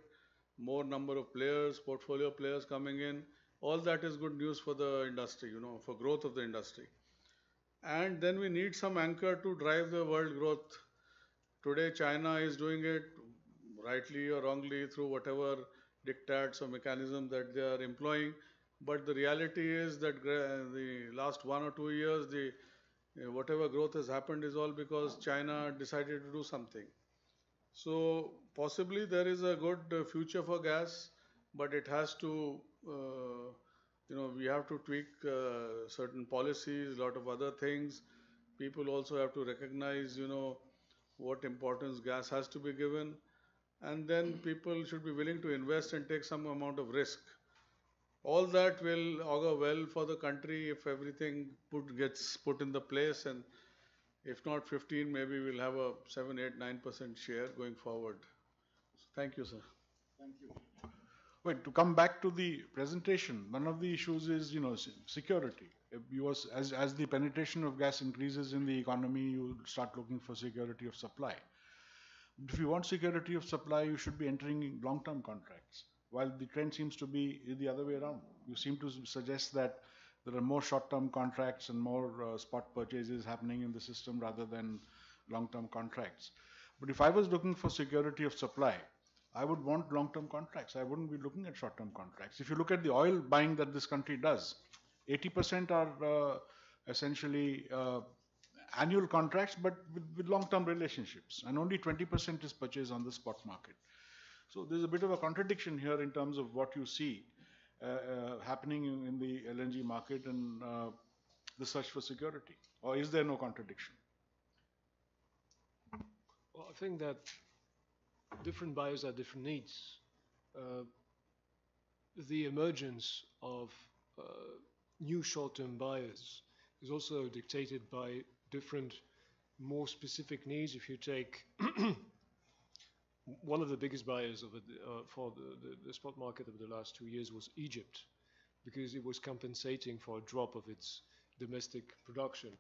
more number of players, portfolio players coming in. All that is good news for the industry, for growth of the industry. And then we need some anchor to drive the world growth. Today, China is doing it, rightly or wrongly, through whatever diktats or mechanisms that they are employing. But the reality is that the last 1 or 2 years, whatever growth has happened is all because China decided to do something. So possibly there is a good future for gas, but it has to, we have to tweak certain policies, a lot of other things. People also have to recognize, what importance gas has to be given. And then people should be willing to invest and take some amount of risk. All that will augur well for the country if everything gets put in the place, and if not 15, maybe we'll have a 7, 8, 9% share going forward. So thank you, sir. Thank you. Wait, to come back to the presentation, one of the issues is, security. As the penetration of gas increases in the economy, you start looking for security of supply. If you want security of supply, you should be entering long-term contracts, while the trend seems to be the other way around. You seem to suggest that there are more short-term contracts and more spot purchases happening in the system rather than long-term contracts. But if I was looking for security of supply, I would want long-term contracts. I wouldn't be looking at short-term contracts. If you look at the oil buying that this country does, 80% are essentially annual contracts, but with long-term relationships, and only 20% is purchased on the spot market. So there's a bit of a contradiction here in terms of what you see happening in the LNG market and the search for security. Or is there no contradiction? Well, I think that different buyers have different needs. The emergence of new short-term buyers is also dictated by different, more specific needs. If you take one of the biggest buyers of it, for the spot market over the last 2 years was Egypt, because it was compensating for a drop of its domestic production,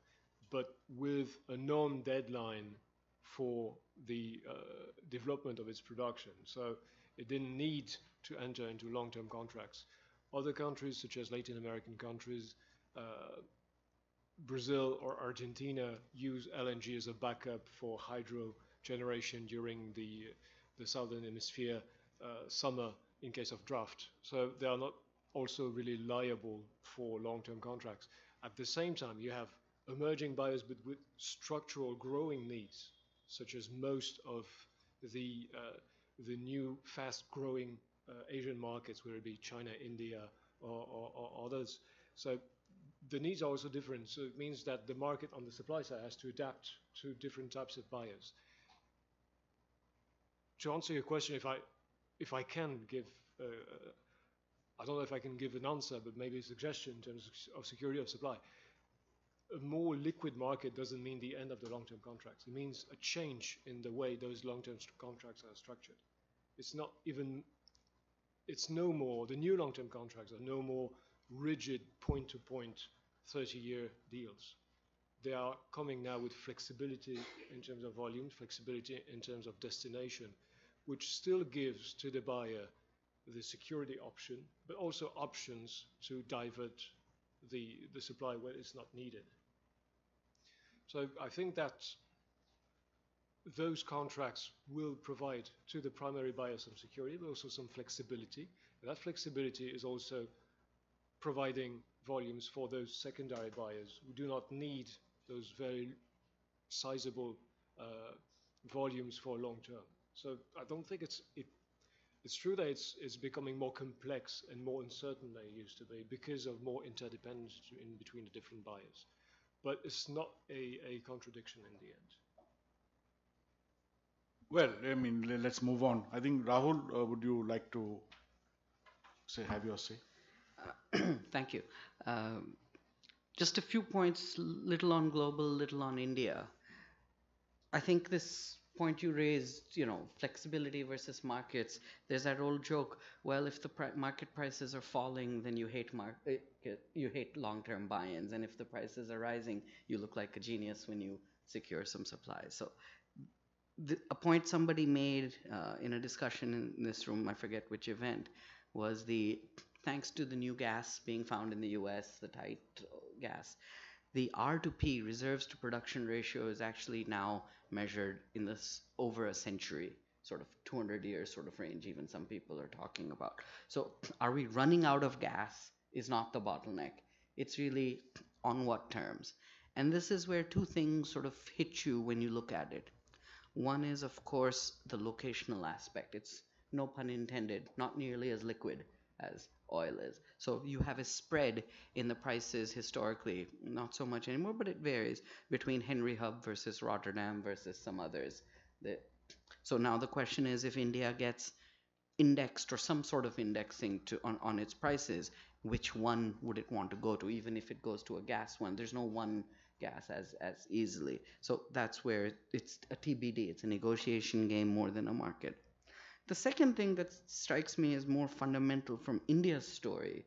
but with a known deadline for the development of its production. So it didn't need to enter into long-term contracts. Other countries, such as Latin American countries, Brazil or Argentina, use LNG as a backup for hydro generation during the southern hemisphere summer in case of drought. So they are not also really liable for long-term contracts. At the same time, you have emerging buyers but with structural growing needs, such as most of the new fast-growing Asian markets, whether it be China, India, or others. So the needs are also different. So it means that the market on the supply side has to adapt to different types of buyers. To answer your question, if I can give, I don't know if I can give an answer, but maybe a suggestion in terms of security of supply. A more liquid market doesn't mean the end of the long-term contracts. It means a change in the way those long-term contracts are structured. It's not even, it's no more, the new long-term contracts are no more rigid point-to-point 30-year deals. They are coming now with flexibility in terms of volume, flexibility in terms of destination, which still gives to the buyer the security option, but also options to divert the supply where it's not needed. So I think that those contracts will provide to the primary buyer some security, but also some flexibility. And that flexibility is also providing volumes for those secondary buyers who do not need those very sizable volumes for long term. So I don't think it's true that it's becoming more complex and more uncertain than it used to be because of more interdependence in between the different buyers. But it's not a contradiction in the end. Well, I mean, let's move on. I think Rahul, would you like to have your say? Thank you. Just a few points, little on global, little on India. I think this point you raised, flexibility versus markets, there's that old joke, well, if the market prices are falling, then you hate long-term buy-ins, and if the prices are rising, you look like a genius when you secure some supply. So a point somebody made in a discussion in this room, I forget which event, was thanks to the new gas being found in the US, the tight gas, the R2P, reserves to production ratio, is actually now measured in this over a century, sort of 200 years sort of range, even some people are talking about. So are we running out of gas is not the bottleneck. It's really on what terms. And this is where two things sort of hit you when you look at it. One is, of course, the locational aspect. It's, no pun intended, not nearly as liquid as oil is. So you have a spread in the prices historically, not so much anymore, but it varies between Henry Hub versus Rotterdam versus some others. So now the question is, if India gets indexed or some sort of indexing on its prices, which one would it want to go to? Even if it goes to a gas one, there's no one gas as easily. So that's where it's a TBD. It's a negotiation game more than a market. The second thing that strikes me as more fundamental from India's story,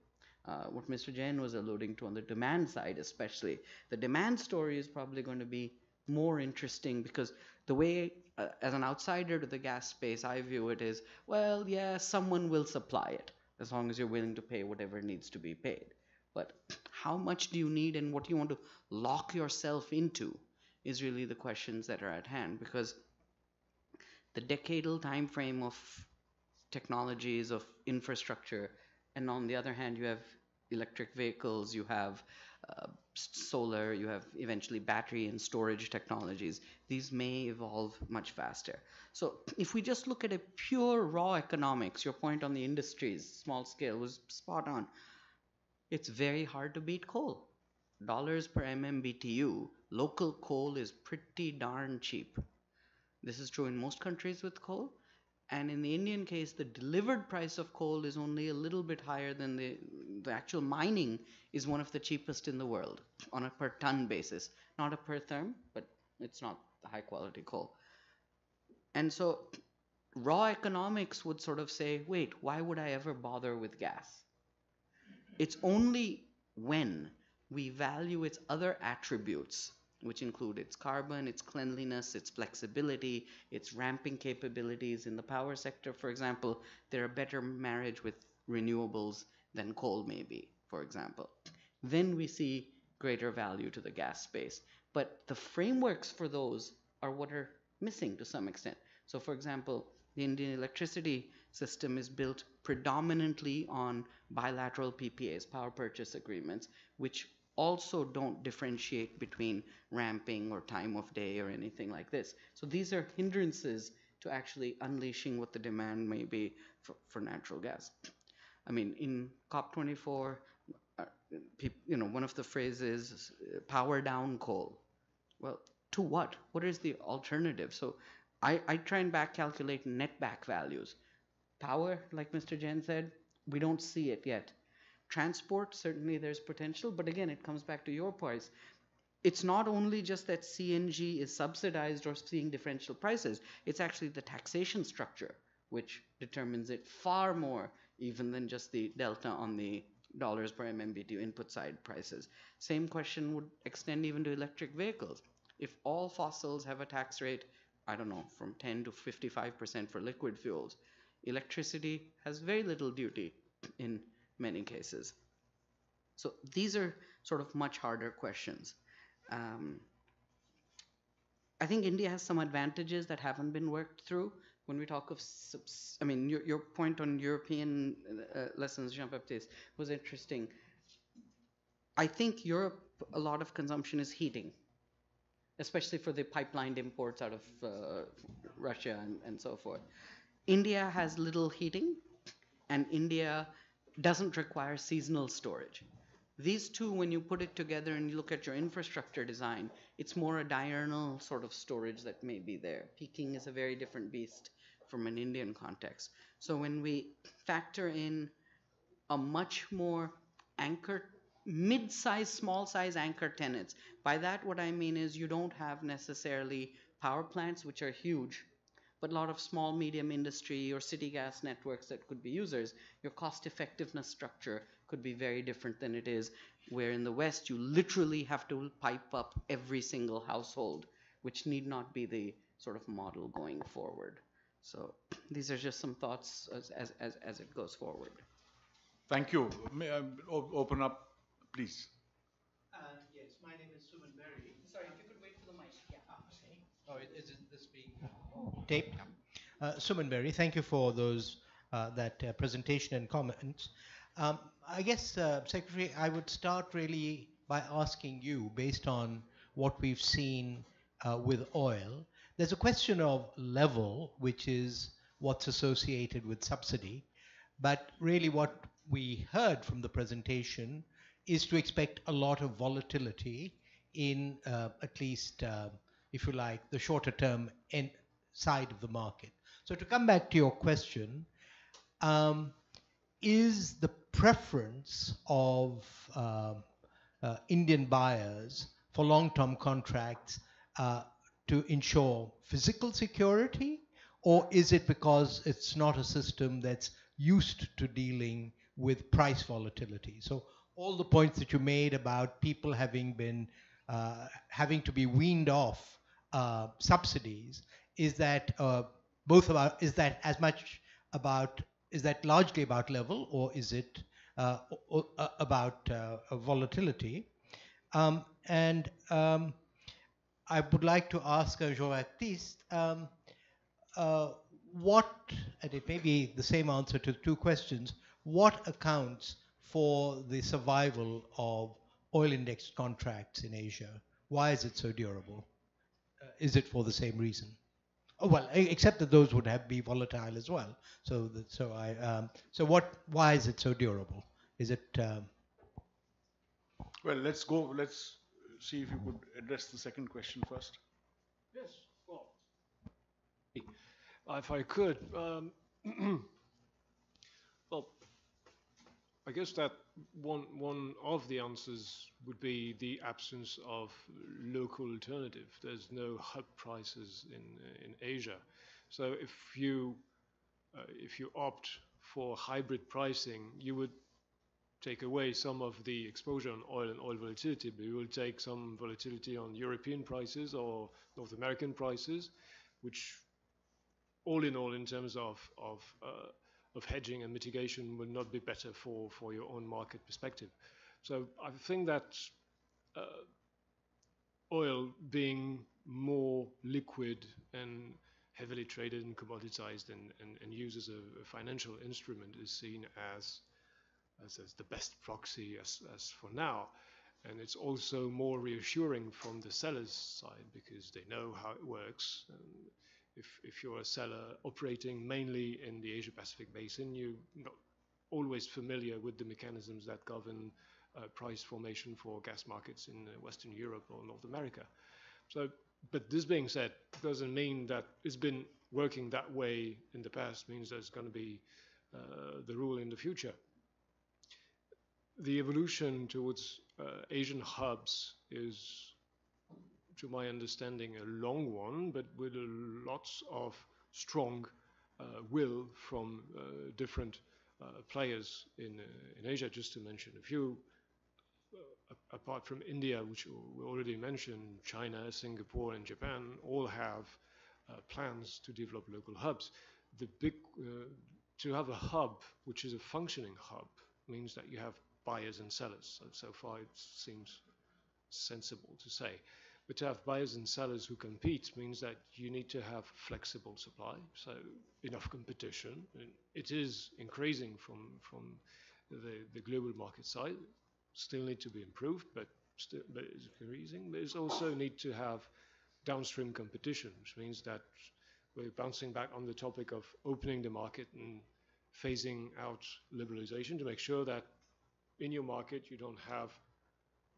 what Mr. Jain was alluding to on the demand side especially, the demand story is probably going to be more interesting because the way as an outsider to the gas space, I view it as, well, yeah, someone will supply it as long as you're willing to pay whatever needs to be paid. But how much do you need and what do you want to lock yourself into is really the questions that are at hand, because the decadal time frame of technologies, of infrastructure, and on the other hand, you have electric vehicles, you have solar, you have eventually battery and storage technologies. These may evolve much faster. So if we just look at a pure raw economics, your point on the industries, small scale, was spot on. It's very hard to beat coal. Dollars per MMBTU, local coal is pretty darn cheap. This is true in most countries with coal. And in the Indian case, the delivered price of coal is only a little bit higher than the actual mining is one of the cheapest in the world on a per ton basis. Not a per therm, but it's not the high quality coal. And so raw economics would sort of say, wait, why would I ever bother with gas? It's only when we value its other attributes, which include its carbon, its cleanliness, its flexibility, its ramping capabilities. In the power sector, for example, they're a better marriage with renewables than coal may be, for example. Then we see greater value to the gas space. But the frameworks for those are what are missing to some extent. So for example, the Indian electricity system is built predominantly on bilateral PPAs, power purchase agreements, which also don't differentiate between ramping or time of day or anything like this. So these are hindrances to actually unleashing what the demand may be for natural gas. I mean, in COP24, one of the phrases, power down coal. Well, to what? What is the alternative? So I try and back calculate net back values. Power, like Mr. Jain said, we don't see it yet. Transport, certainly there's potential, but again, it comes back to your points. It's not only just that CNG is subsidized or seeing differential prices, it's actually the taxation structure which determines it far more even than just the delta on the dollars per MMBTU input side prices. Same question would extend even to electric vehicles. If all fossils have a tax rate, I don't know, from 10 to 55% for liquid fuels, electricity has very little duty in many cases. So these are sort of much harder questions. I think India has some advantages that haven't been worked through. When we talk of, your point on European lessons, Jean-Baptiste, was interesting. I think Europe, a lot of consumption is heating, especially for the pipelined imports out of Russia and so forth. India has little heating, and India doesn't require seasonal storage. These two, when you put it together and you look at your infrastructure design, it's more a diurnal sort of storage that may be there. Peaking is a very different beast from an Indian context. So when we factor in a much more anchor, mid-size, small-size anchor tenants, by that what I mean is you don't have necessarily power plants, which are huge, but a lot of small, medium industry or city gas networks that could be users. Your cost effectiveness structure could be very different than it is where in the West you literally have to pipe up every single household, which need not be the sort of model going forward. So these are just some thoughts as it goes forward. Thank you. May I open up, please? Yes, my name is Suman Berry. Sorry, if you could wait for the mic. Yeah. Oh, is this being taped? Suman Berry, thank you for those that presentation and comments. I guess, Secretary, I would start really by asking you, based on what we've seen with oil, there's a question of level, which is what's associated with subsidy. But really what we heard from the presentation is to expect a lot of volatility in at least, if you like, the shorter term side of the market. So to come back to your question, is the preference of Indian buyers for long-term contracts to ensure physical security, or is it because it's not a system that's used to dealing with price volatility? So all the points that you made about people having been having to be weaned off subsidies, is that both about, is that as much about, is that largely about level, or is it about volatility? And I would like to ask Jean-Baptiste, uh, what, and it may be the same answer to two questions, what accounts for the survival of oil indexed contracts in Asia? Why is it so durable? Is it for the same reason? Oh, well, except that those would have be volatile as well. So so what? Why is it so durable? Is it? Well, let's go. Let's see if you could address the second question first. Yes, well, if I could, well, I guess that one of the answers would be the absence of local alternative. There's no hub prices in Asia, so if you opt for hybrid pricing, you would take away some of the exposure on oil and oil volatility, but you will take some volatility on European prices or North American prices, which all in all, in terms of hedging and mitigation, would not be better for your own market perspective. So I think that oil being more liquid and heavily traded and commoditized and used as a financial instrument is seen as the best proxy as for now. And it's also more reassuring from the seller's side because they know how it works. And if you're a seller operating mainly in the Asia-Pacific basin, you're not always familiar with the mechanisms that govern price formation for gas markets in Western Europe or North America. So, but this being said, doesn't mean that it's been working that way in the past, means that it's going to be the rule in the future. The evolution towards Asian hubs is, to my understanding, a long one, but with lots of strong will from different players in Asia, just to mention a few. Apart from India, which we already mentioned, China, Singapore, and Japan all have plans to develop local hubs. To have a hub, which is a functioning hub, means that you have buyers and sellers. So far, it seems sensible to say. But to have buyers and sellers who compete means that you need to have flexible supply, so enough competition. And it is increasing from the global market side. Still need to be improved, but it's increasing. There's also need to have downstream competition, which means that we're bouncing back on the topic of opening the market and phasing out liberalization to make sure that in your market you don't have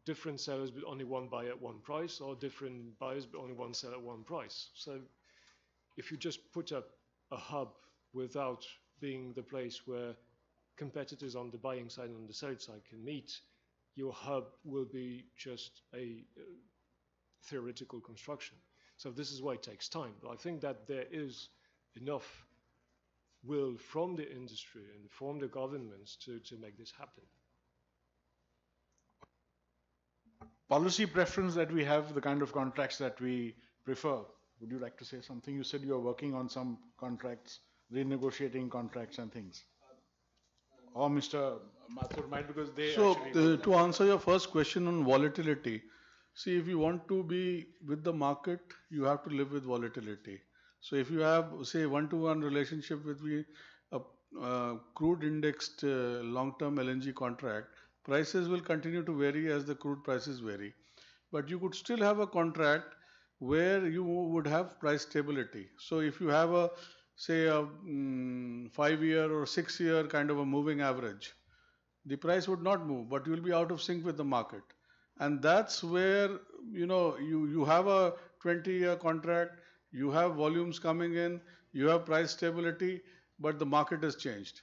different sellers but only one buyer at one price, or different buyers but only one seller at one price. So if you just put up a hub without being the place where competitors on the buying side and on the selling side can meet, your hub will be just a theoretical construction. So this is why it takes time. But I think that there is enough will from the industry and from the governments to make this happen. Policy preference that we have, the kind of contracts that we prefer. Would you like to say something? You said you are working on some contracts, renegotiating contracts and things. Or Mr. Mathur might, because they to answer your first question on volatility, see, if you want to be with the market, you have to live with volatility. So if you have, say, one-to-one relationship with a crude indexed long-term LNG contract, prices will continue to vary as the crude prices vary. But you could still have a contract where you would have price stability. So if you have a, say, a 5-year or 6-year kind of a moving average, the price would not move, but you will be out of sync with the market. And that's where, you have a 20-year contract, you have volumes coming in, you have price stability, but the market has changed.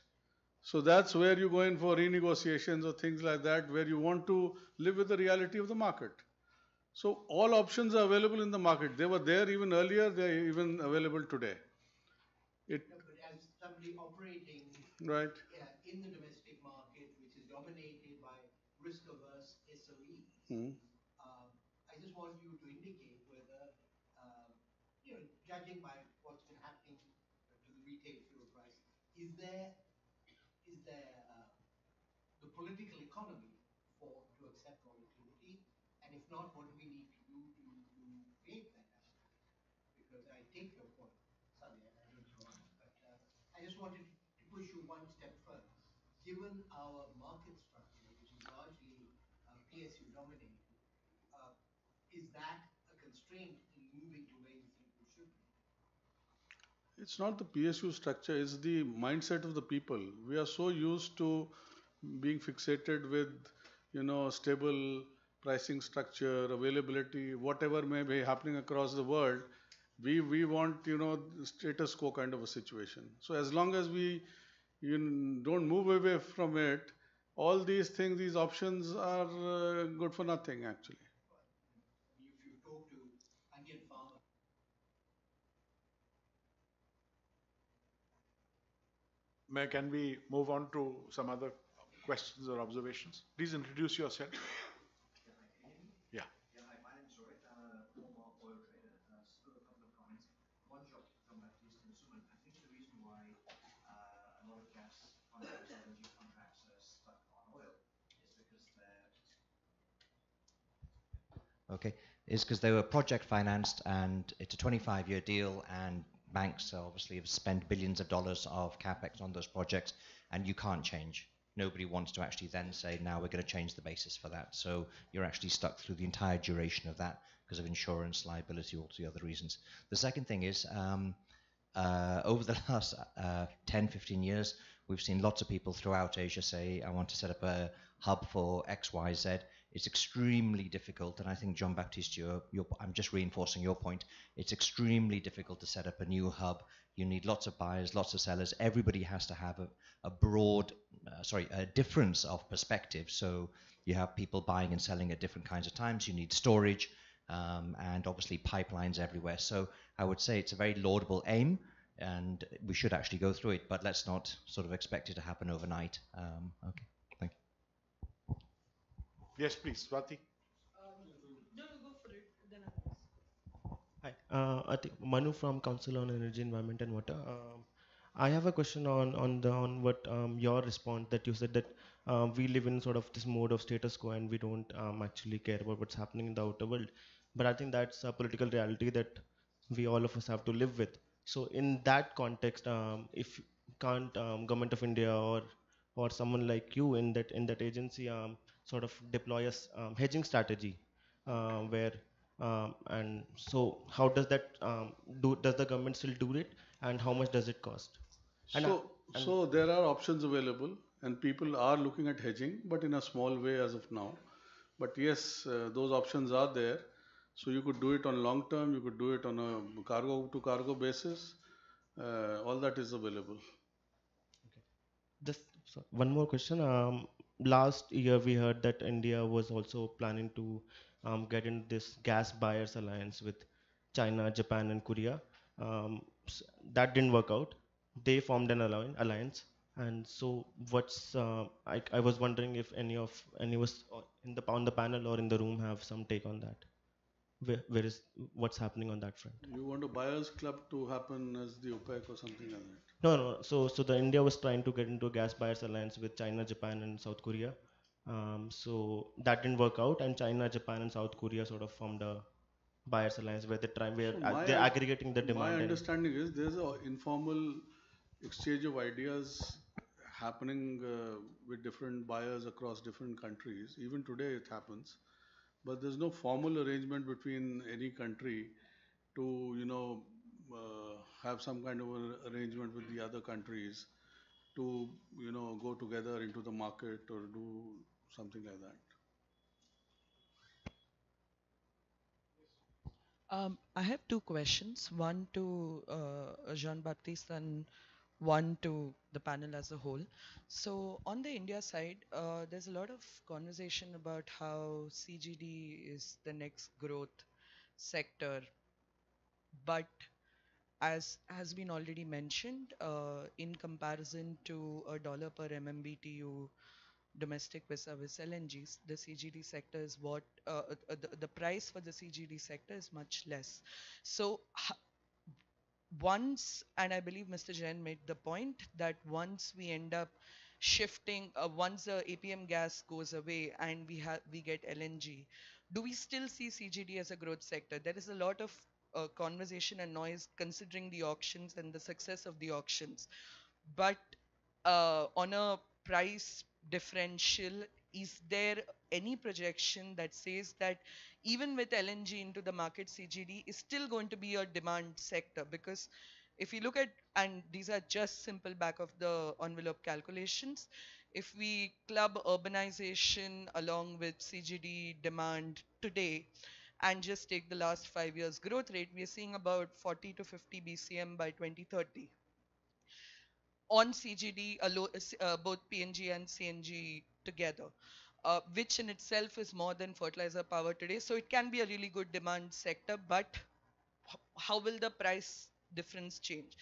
So that's where you go in for renegotiations or things like that, where you want to live with the reality of the market. So all options are available in the market. They were there even earlier, they're even available today. But as somebody operating right in the domestic market, which is dominated by risk-averse SOEs, I just want you to indicate whether, judging by what's been happening to the retail fuel price, is there the political economy to accept volatility? And if not, what do we need to do to create that appetite? Because I take your point. Sorry, I don't know, but I just wanted to push you one step further. Given our market structure, which is largely PSU dominated, uh, is that a constraint in moving to where you think we should be? It's not the PSU structure, it's the mindset of the people. We are so used to being fixated with, stable pricing structure, availability, whatever may be happening across the world. We want, status quo kind of a situation. So as long as we don't move away from it, all these things, these options are good for nothing actually. If you talk to Indian farmers, Can we move on to some other questions or observations? Please introduce yourself. Yeah. Yeah, hi, my name is Rohit. I'm a former oil trader. Just got a couple of comments. One job from Baptiste and Suman. I think the reason why a lot of gas contracts, LNG contracts are stuck on oil is because they were project financed and it's a 25-year deal, and banks obviously have spent billions of dollars of capex on those projects, and you can't change. Nobody wants to actually then say, now we're going to change the basis for that. So you're actually stuck through the entire duration of that because of insurance, liability, all the other reasons. The second thing is, over the last 10, 15 years, we've seen lots of people throughout Asia say, I want to set up a hub for X, Y, Z. It's extremely difficult, and I think, John Baptiste, I'm just reinforcing your point. It's extremely difficult to set up a new hub. You need lots of buyers, lots of sellers. Everybody has to have a difference of perspective. So you have people buying and selling at different kinds of times. You need storage, and obviously pipelines everywhere. So I would say it's a very laudable aim, and we should actually go through it, but let's not sort of expect it to happen overnight. Okay, thank you. Yes, please, Swati. No, go for it. Then Hi, I think Manu from Council on Energy, Environment and Water. I have a question on what your response, that you said that we live in sort of this mode of status quo and we don't actually care about what's happening in the outer world. But I think that's a political reality that we all of us have to live with. So in that context, if can't government of India or someone like you in that agency sort of deploy a hedging strategy where and so how does that does the government still do it, and how much does it cost? And, So there are options available, and people are looking at hedging, but in a small way as of now. But yes, those options are there. So you could do it on long term, you could do it on a cargo to cargo basis. All that is available. just one more question. Last year we heard that India was also planning to get in this gas buyers alliance with China, Japan, and Korea. That didn't work out. They formed an alliance, and so what's I was wondering if any was in the on the panel or in the room have some take on that. Where is what's happening on that front? You want a buyers club to happen as the OPEC or something like that? No. So the India was trying to get into a gas buyers alliance with China, Japan, and South Korea. So that didn't work out, and China, Japan, and South Korea sort of formed a buyers alliance where they're aggregating the demand. My understanding is there's an informal exchange of ideas happening with different buyers across different countries. Even today it happens, but there's no formal arrangement between any country to have some kind of an arrangement with the other countries to go together into the market or do something like that. I have two questions, one to Jean-Baptiste and one to the panel as a whole. So on the India side, there's a lot of conversation about how CGD is the next growth sector, but as has been already mentioned, in comparison to $1 per MMBTU domestic vis-a-vis LNGs, the CGD sector is the price for the CGD sector is much less. So once, and I believe Mr. Jain made the point that once we end up shifting, once the APM gas goes away and we get LNG, do we still see CGD as a growth sector? There is a lot of conversation and noise considering the auctions and the success of the auctions. But on a price differential, is there any projection that says that even with LNG into the market, CGD is still going to be a demand sector? Because if you look at, and these are just simple back of the envelope calculations, if we club urbanization along with CGD demand today and just take the last 5 years growth rate, we are seeing about 40 to 50 BCM by 2030 on CGD, both PNG and CNG together, which in itself is more than fertilizer power today. So it can be a really good demand sector, but how will the price difference change?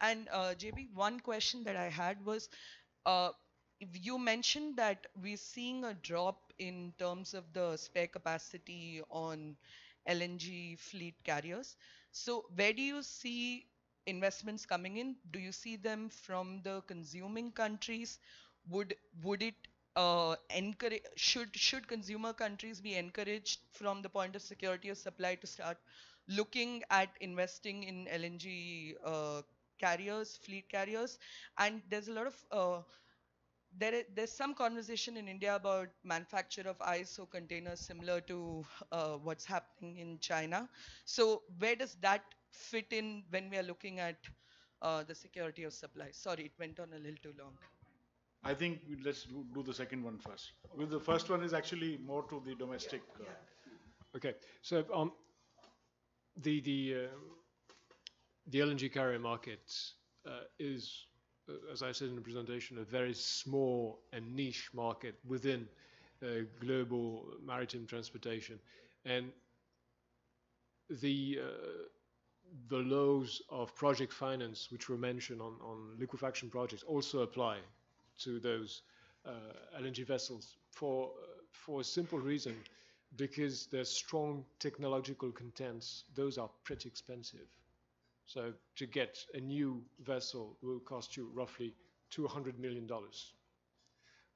And JB, one question that I had was, uh, you mentioned that we're seeing a drop in terms of the spare capacity on LNG fleet carriers. So where do you see investments coming in? Do you see them from the consuming countries? Would it encourage, should consumer countries be encouraged from the point of security of supply to start looking at investing in LNG carriers, fleet carriers? And there's a lot of there's some conversation in India about manufacture of ISO containers similar to what's happening in China. So where does that fit in when we are looking at the security of supply? Sorry, it went on a little too long. I think let's do the second one first. Well, the first one is actually more to the domestic. Okay, so the the LNG carrier market is, as I said in the presentation, a very small and niche market within global maritime transportation, and the laws of project finance, which were mentioned on liquefaction projects, also apply to those LNG vessels for a simple reason, because their strong technological contents, those are pretty expensive. So to get a new vessel will cost you roughly $200 million,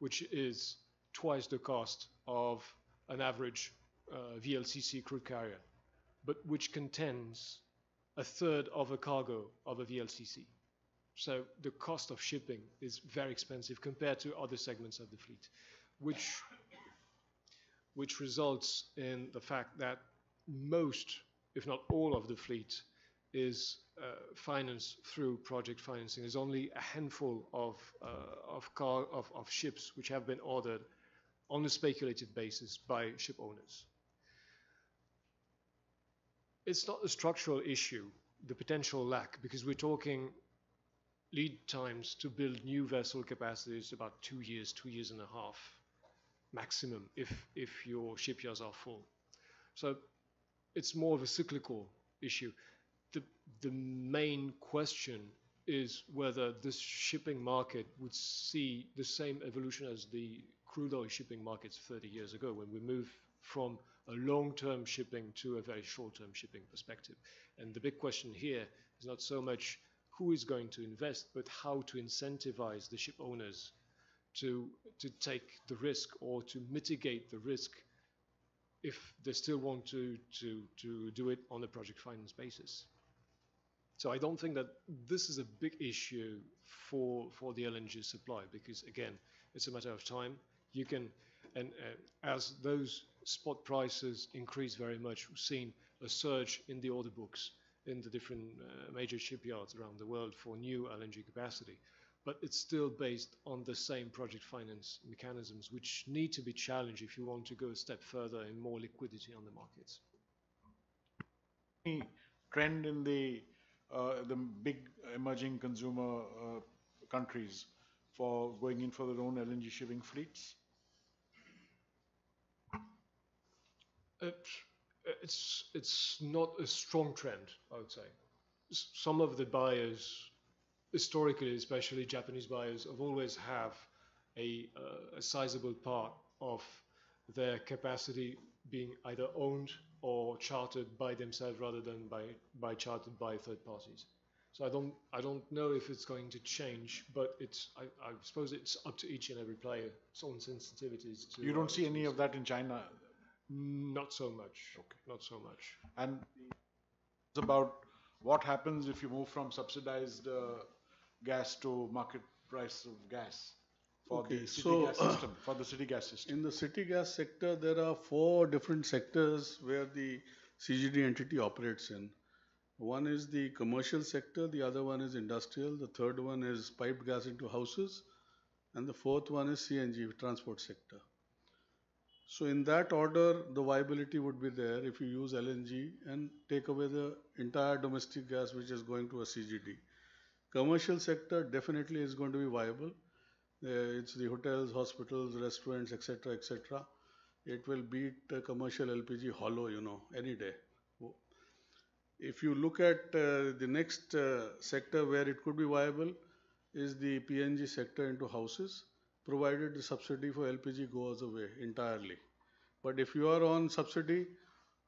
which is twice the cost of an average VLCC crude carrier, but which contains a third of a cargo of a VLCC. So the cost of shipping is very expensive compared to other segments of the fleet, which results in the fact that most, if not all, of the fleet is financed through project financing. There's only a handful of ships which have been ordered on a speculative basis by ship owners. It's not a structural issue, the potential lack, because we're talking lead times to build new vessel capacities about 2 years, 2.5 years maximum if your shipyards are full. So it's more of a cyclical issue. The main question is whether this shipping market would see the same evolution as the crude oil shipping markets 30 years ago, when we moved from a long-term shipping to a very short-term shipping perspective. And the big question here is not so much who is going to invest, but how to incentivize the ship owners to take the risk or to mitigate the risk if they still want to do it on a project finance basis. So I don't think that this is a big issue for the LNG supply, because again, it's a matter of time. You can, and as those spot prices increase very much, we've seen a surge in the order books in the different major shipyards around the world for new LNG capacity. But it's still based on the same project finance mechanisms, which need to be challenged if you want to go a step further and more liquidity on the markets. Trend in the big emerging consumer countries for going in for their own LNG shipping fleets? It's not a strong trend, I would say. Some of the buyers, historically, especially Japanese buyers, have always have a sizable part of their capacity being either owned or chartered by themselves rather than by chartered by third parties. So I don't know if it's going to change, but I suppose it's up to each and every player, its own sensitivities to. You don't see any to of that in China. Not so much. Okay. Not so much. And it's about what happens if you move from subsidized gas to market price of gas for Okay, the city so gas system. For the city gas system. in the city gas sector, there are 4 different sectors where the CGD entity operates in. One is the commercial sector, the other one is industrial, the third one is piped gas into houses, and the fourth one is CNG, transport sector. So in that order, the viability would be there if you use LNG and take away the entire domestic gas which is going to a CGD. Commercial sector definitely is going to be viable. It's the hotels, hospitals, restaurants, etc., etc. It will beat commercial LPG hollow, any day. If you look at the next sector where it could be viable is the PNG sector into houses, provided the subsidy for LPG goes away entirely. But if you are on subsidy,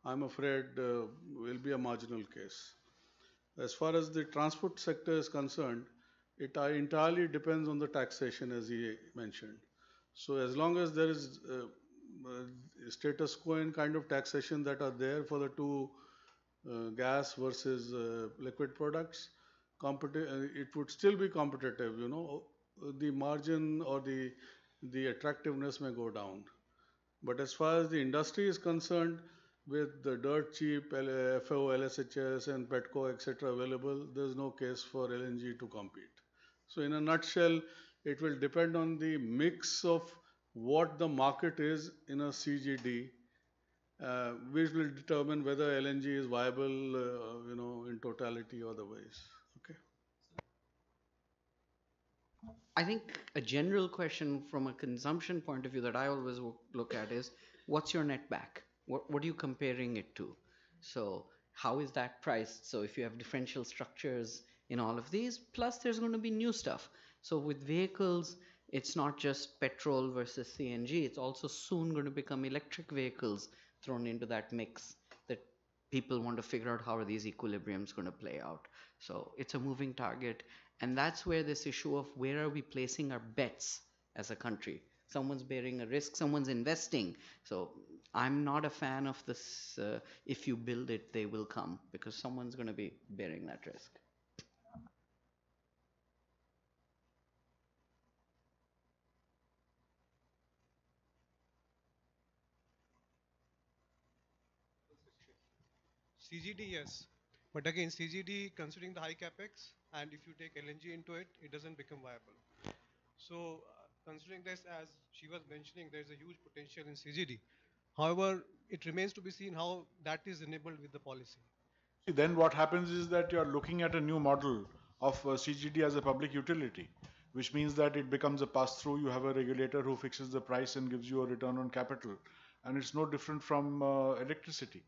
I'm afraid will be a marginal case. As far as the transport sector is concerned, it entirely depends on the taxation, as he mentioned. So as long as there is status quo and kind of taxation that are there for the two gas versus liquid products, it would still be competitive. The margin or the attractiveness may go down. But as far as the industry is concerned, with the dirt cheap FO, LSHS and Petco, etc. available, there is no case for LNG to compete. So in a nutshell, it will depend on the mix of what the market is in a CGD, which will determine whether LNG is viable, in totality or otherwise. Okay. I think a general question from a consumption point of view that I always look at is, what's your net back? What are you comparing it to? So how is that priced? So if you have differential structures in all of these, plus there's going to be new stuff. So with vehicles, it's not just petrol versus CNG, it's also soon going to become electric vehicles thrown into that mix, that people want to figure out how are these equilibriums going to play out. So it's a moving target. And that's where this issue of where are we placing our bets as a country? Someone's bearing a risk, someone's investing. So I'm not a fan of this, if you build it, they will come, because someone's going to be bearing that risk. CGD, yes. But again, CGD, considering the high capex, and if you take LNG into it, it doesn't become viable. So, considering this, as she was mentioning, there's a huge potential in CGD. However, it remains to be seen how that is enabled with the policy. Then what happens is that you're looking at a new model of CGD as a public utility, which means that it becomes a pass-through. You have a regulator who fixes the price and gives you a return on capital. And it's no different from electricity.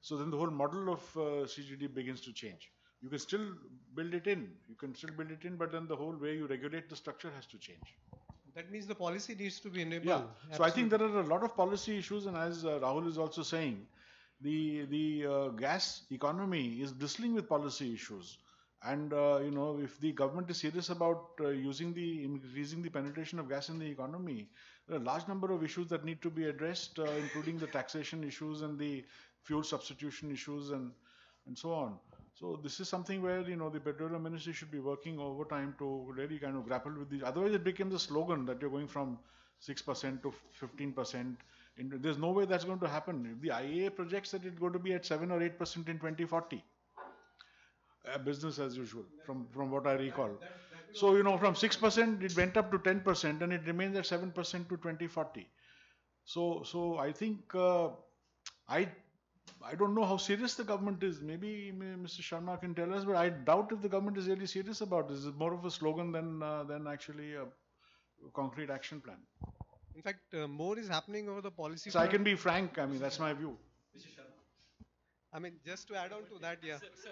So then the whole model of CGD begins to change. You can still build it in. But then the whole way you regulate the structure has to change. That means the policy needs to be enabled. Yeah. So I think there are a lot of policy issues, and as Rahul is also saying, the gas economy is bristling with policy issues. And if the government is serious about increasing the penetration of gas in the economy, there are a large number of issues that need to be addressed, including the taxation issues and the fuel substitution issues and so on. So this is something where the petroleum ministry should be working overtime to really kind of grapple with these. Otherwise, it becomes a slogan that you're going from 6% to 15%. There's no way that's going to happen. If the IEA projects that it's going to be at 7 or 8% in 2040. Business as usual, from what I recall. So from 6% it went up to 10%, and it remains at 7% to 2040. So I think I don't know how serious the government is. Maybe Mr. Sharma can tell us, but I doubt if the government is really serious about this. It's more of a slogan than actually a concrete action plan. In fact, more is happening over the policy. So I can be frank. I mean, that's my view. Mr. Sharma. I mean, just to add on to that, yeah. Sir,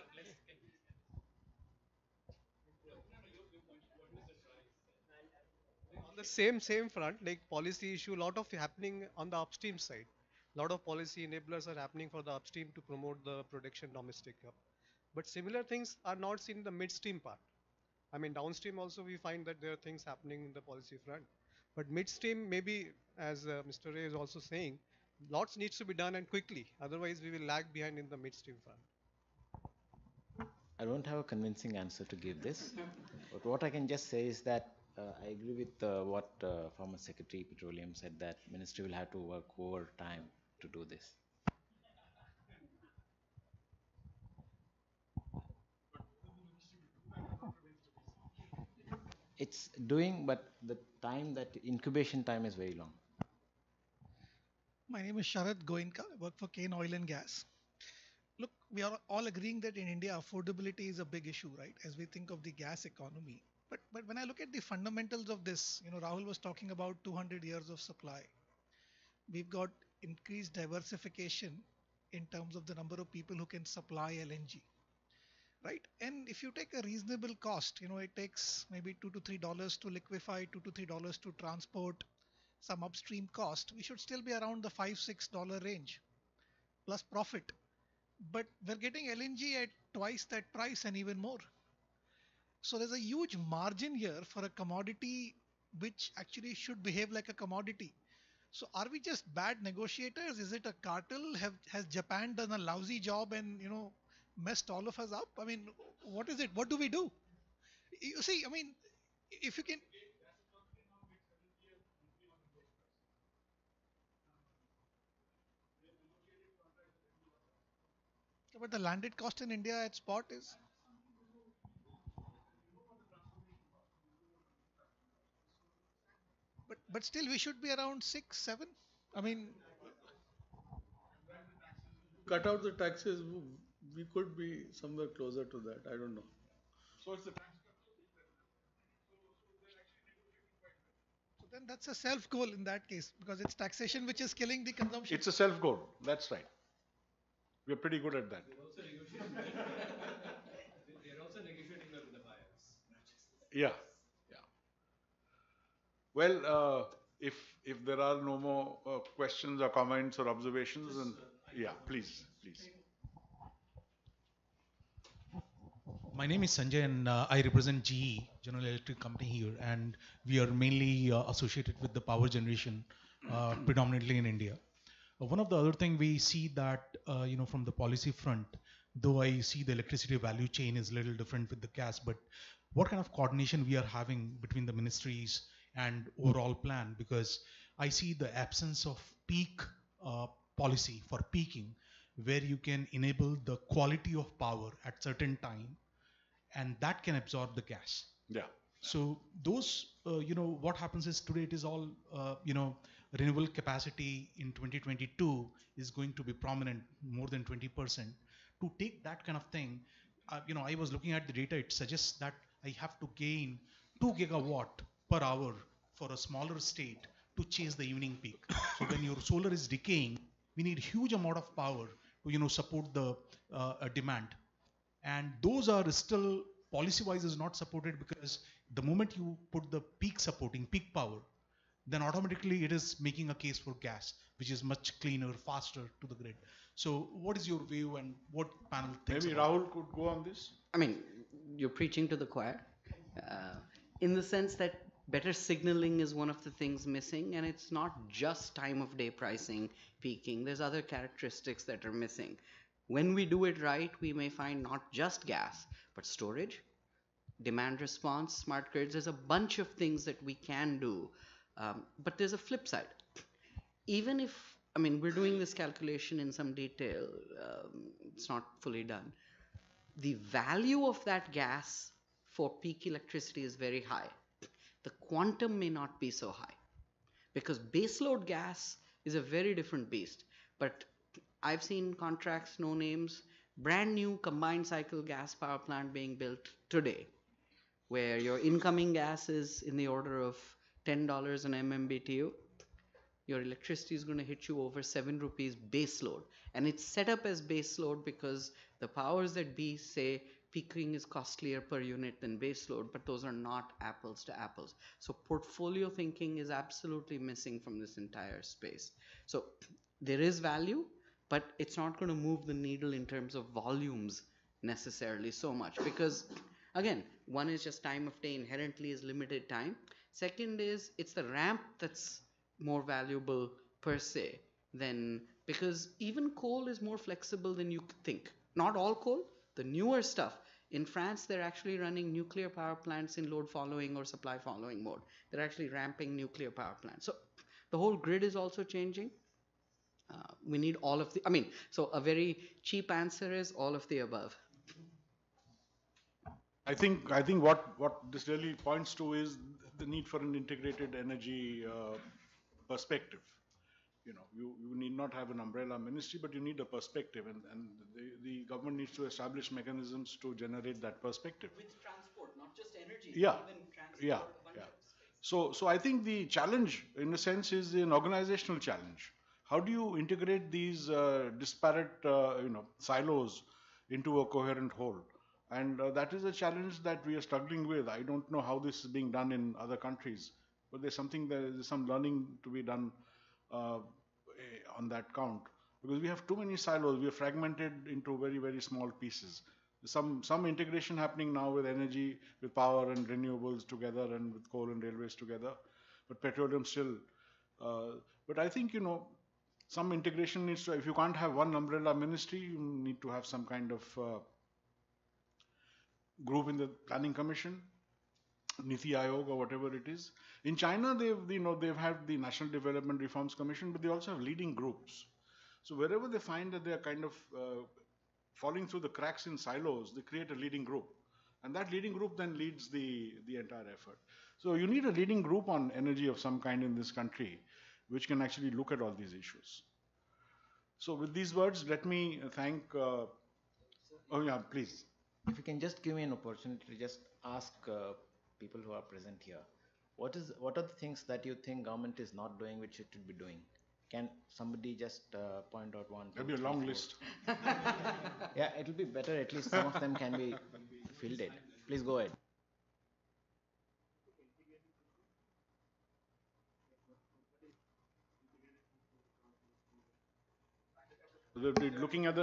on the same front, like policy issue, a lot of happening on the upstream side. A lot of policy enablers are happening for the upstream to promote the production domestic. But similar things are not seen in the midstream part. I mean, downstream also we find that there are things happening in the policy front. But midstream, maybe, as Mr. Ray is also saying, lots needs to be done and quickly. Otherwise, we will lag behind in the midstream front. I don't have a convincing answer to give this, but what I can just say is that I agree with what former Secretary Petroleum said, that ministry will have to work overtime to do this. It's doing, but the time, that incubation time is very long. My name is Sharad Goenka. I work for Kane Oil and Gas. Look, we are all agreeing that in India, affordability is a big issue, right? As we think of the gas economy. But when I look at the fundamentals of this, Rahul was talking about 200 years of supply. We've got increased diversification in terms of the number of people who can supply LNG, right? And if you take a reasonable cost, it takes maybe $2 to $3 to liquefy, $2 to $3 to transport, some upstream cost. We should still be around the $5-6 range plus profit. But we're getting LNG at twice that price and even more. So there's a huge margin here for a commodity which actually should behave like a commodity. So are we just bad negotiators? Is it a cartel? Has Japan done a lousy job and messed all of us up? I mean, what is it? What do we do? You see, I mean, if you can. But the landed cost in India at spot is. But still, we should be around 6, 7. I mean, Cut out the taxes, we could be somewhere closer to that. I don't know. So it's the so then that's a self goal in that case, because it's taxation which is killing the consumption. It's a self goal. That's right. We're pretty good at that. They're also negotiating with the buyers. Yeah, yeah. Well, if there are no more questions or comments or observations, then yeah, please. My name is Sanjay, and I represent GE, General Electric Company here, and we are mainly associated with the power generation, predominantly in India. One of the other thing we see that, from the policy front, though I see the electricity value chain is a little different with the gas, but what kind of coordination we are having between the ministries and overall plan? Because I see the absence of peak policy for peaking, where you can enable the quality of power at certain time, and that can absorb the gas. Yeah. So those, what happens is today it is all, renewable capacity in 2022 is going to be prominent, more than 20%. To take that kind of thing, I was looking at the data, it suggests that I have to gain 2 gigawatt per hour for a smaller state to chase the evening peak. So when your solar is decaying, we need huge amount of power to, support the demand. And those are still policy-wise is not supported, because the moment you put the peak supporting, peak power, then automatically it is making a case for gas, which is much cleaner, faster to the grid. So what is your view, and what panel thinks Maybe about Rahul could go on this? I mean, you're preaching to the choir, in the sense that better signaling is one of the things missing, and it's not just time of day pricing, peaking. There's other characteristics that are missing. When we do it right, we may find not just gas, but storage, demand response, smart grids. There's a bunch of things that we can do. But there's a flip side. Even if, we're doing this calculation in some detail, it's not fully done. The value of that gas for peak electricity is very high. The quantum may not be so high, because baseload gas is a very different beast. But I've seen contracts, no names, brand new combined cycle gas power plant being built today, where your incoming gas is in the order of $10 an MMBTU. Your electricity is going to hit you over 7 rupees base load. And it's set up as base load because the powers that be say peaking is costlier per unit than base load, but those are not apples to apples. So portfolio thinking is absolutely missing from this entire space. So there is value, but it's not going to move the needle in terms of volumes necessarily so much, because again, one is just time of day inherently is limited time. Second is it's the ramp that's more valuable per se than, because even coal is more flexible than you think. Not all coal, the newer stuff. In France, they're actually running nuclear power plants in load following or supply following mode. They're actually ramping nuclear power plants. So the whole grid is also changing. We need all of the, I mean, so a very cheap answer is all of the above. I think what this really points to is the need for an integrated energy perspective. You need not have an umbrella ministry, but you need a perspective, and the government needs to establish mechanisms to generate that perspective. With transport, not just energy, Yeah, even transport. yeah, yeah. So I think the challenge, in a sense, is an organizational challenge. How do you integrate these disparate, silos into a coherent whole? And that is a challenge that we are struggling with. I don't know how this is being done in other countries, but there's some learning to be done on that count, because we have too many silos. We are fragmented into very, very small pieces. Some integration happening now with energy, with power and renewables together, and with coal and railways together, but petroleum still. But I think some integration needs to. If you can't have one umbrella ministry, you need to have some kind of group in the planning commission, Niti Aayog or whatever it is. In China, they've had the National Development Reforms Commission, but they also have leading groups. So wherever they find that they are kind of falling through the cracks in silos, they create a leading group, and that leading group then leads the entire effort. So you need a leading group on energy of some kind in this country, which can actually look at all these issues. So with these words, let me thank. Oh yeah, please. If you can just give me an opportunity to just ask people who are present here, what are the things that you think government is not doing which it should be doing? Can somebody just point out one? There'll be a long list. Yeah, it'll be better. At least some of them can be fielded. Please go ahead. Looking at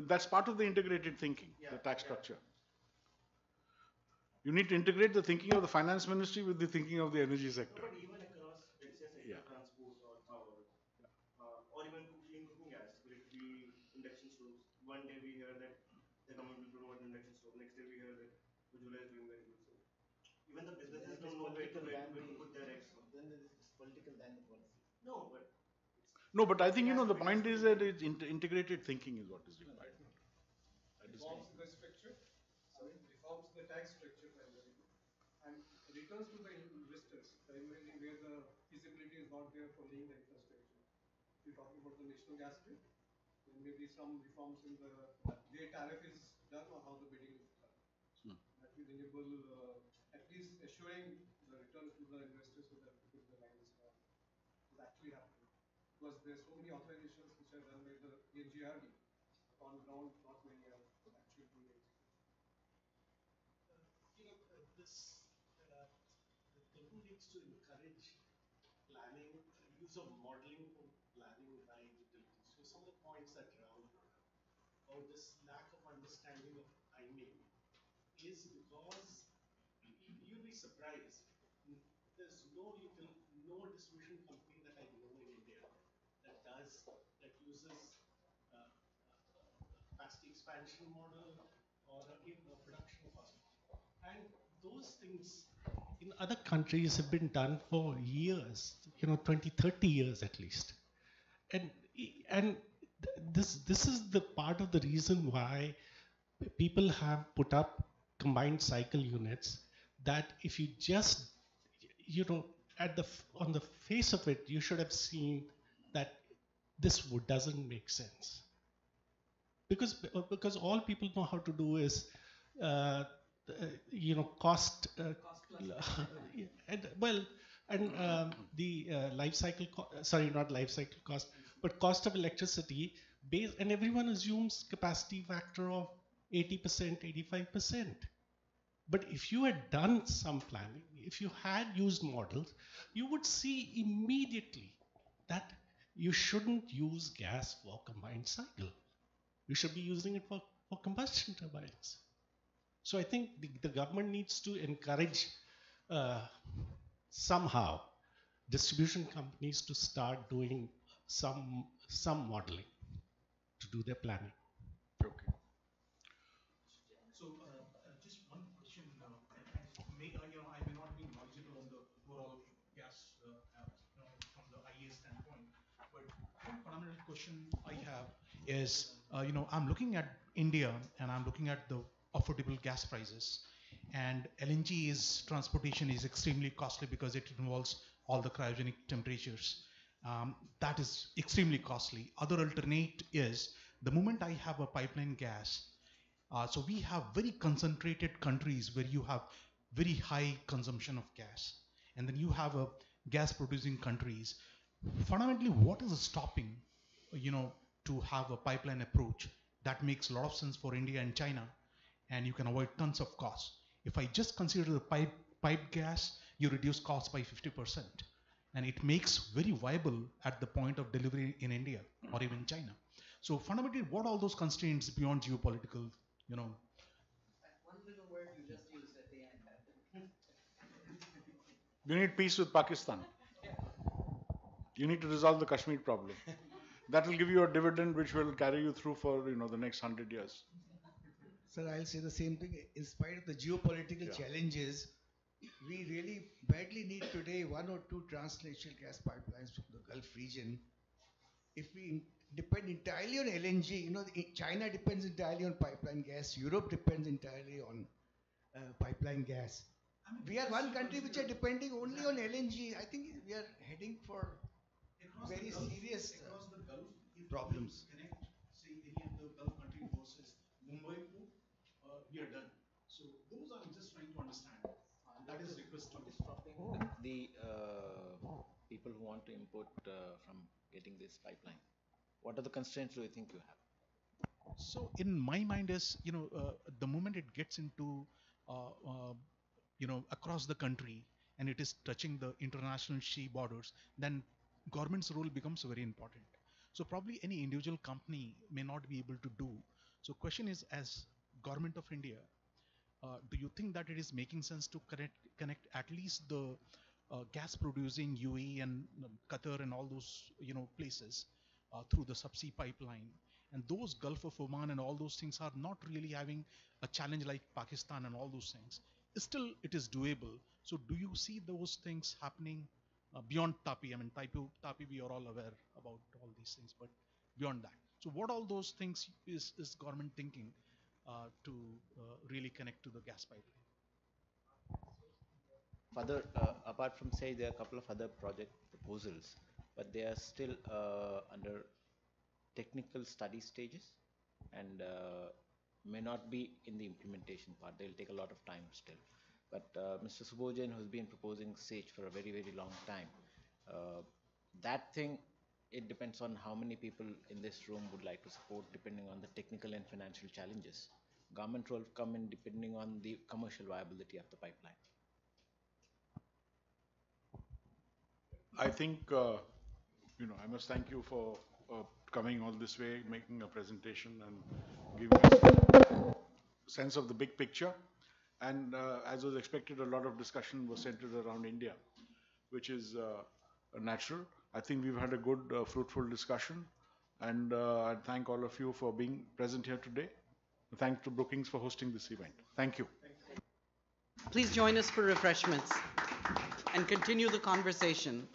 that's part of the integrated thinking, the tax structure. You need to integrate the thinking of the finance ministry with the thinking of the energy sector. But even across, let's say, sector, transport or power, or even cooking gas, will it be induction stoves? One day we hear that the government will promote induction stove. Next day we hear that Ujjwala is doing very good. So even the businesses don't know where to put their eggs. Then it's political than the policy. No, but No, but I think the point is that it's integrated thinking is what is required. Reforms the structure, reforms the tax structure primarily, and returns to the investors primarily where the feasibility is not there for laying the infrastructure. If you're talking about the national gas grid, then maybe some reforms in the way tariff is done or how the bidding is done. That will enable at least assuring the returns to the investors so that because the line is actually happening. Because there's so many authorizations which are done by the NGRD, but on ground not many are actually being executed. This the government needs to encourage planning, use of modeling for planning by utilities. So some of the points that Rahul brought up about this lack of understanding of timing is because you'll be surprised. There's no distribution company that I know in India that uses capacity expansion model or a production cost. And those things in other countries have been done for years, 20, 30 years at least. And this is the part of the reason why people have put up combined cycle units, that if you just, on the face of it, you should have seen that this doesn't make sense. Because all people know how to do is cost the life cycle not life cycle cost, but cost of electricity base, and everyone assumes capacity factor of 80%, 85%. But if you had done some planning, if you had used models, you would see immediately that you shouldn't use gas for combined cycle. You should be using it for for combustion turbines. So I think the government needs to encourage uh, somehow distribution companies to start doing some modeling to do their planning. Okay. So just one question. I may not be knowledgeable on the overall gas from the IEA standpoint, but one fundamental question I have is, I'm looking at India and I'm looking at the affordable gas prices, and LNG is transportation is extremely costly because it involves all the cryogenic temperatures. That is extremely costly. Other alternate is the moment I have a pipeline gas, so we have very concentrated countries where you have very high consumption of gas, and then you have a gas producing countries. Fundamentally, what is stopping, to have a pipeline approach that makes a lot of sense for India and China, and you can avoid tons of costs. If I just consider the pipe gas, you reduce costs by 50%, and it makes very viable at the point of delivery in India or even China. So fundamentally, what all those constraints beyond geopolitical, That one little word you just used at the end. You need peace with Pakistan. You need to resolve the Kashmir problem. That will give you a dividend which will carry you through for the next 100 years. Sir, I'll say the same thing. In spite of the geopolitical challenges, we really badly need today one or two transnational gas pipelines from the Gulf region. If we depend entirely on LNG, China depends entirely on pipeline gas, Europe depends entirely on pipeline gas. We are one country which are depending only on LNG. I think we are heading for very serious problems. Connect, say, any of the Gulf country versus Mumbai to, we are done. So those I'm just trying to understand. That is request to The people who want to import from getting this pipeline. What are the constraints do you think you have? So in my mind is, the moment it gets into, across the country and it is touching the international sea borders, then government's role becomes very important. So probably any individual company may not be able to do. So question is, as government of India, do you think that it is making sense to connect at least the gas producing UAE and Qatar and all those places through the subsea pipeline? And those Gulf of Oman and all those things are not really having a challenge like Pakistan and all those things. Still, it is doable. So do you see those things happening beyond TAPI? I mean, TAPI, we are all aware about all these things, but beyond that. So what all those things is government thinking to really connect to the gas pipeline? Further, apart from say there are a couple of other project proposals, but they are still under technical study stages and may not be in the implementation part. They'll take a lot of time still. But Mr. Subhojan, who's been proposing SAGE for a very, very long time, that thing, it depends on how many people in this room would like to support, depending on the technical and financial challenges. Government role come in depending on the commercial viability of the pipeline. I think, I must thank you for coming all this way, making a presentation and giving us a sense of the big picture. And as was expected, a lot of discussion was centered around India, which is natural. I think we've had a good, fruitful discussion. And I thank all of you for being present here today. Thanks to Brookings for hosting this event. Thank you. Please join us for refreshments and continue the conversation.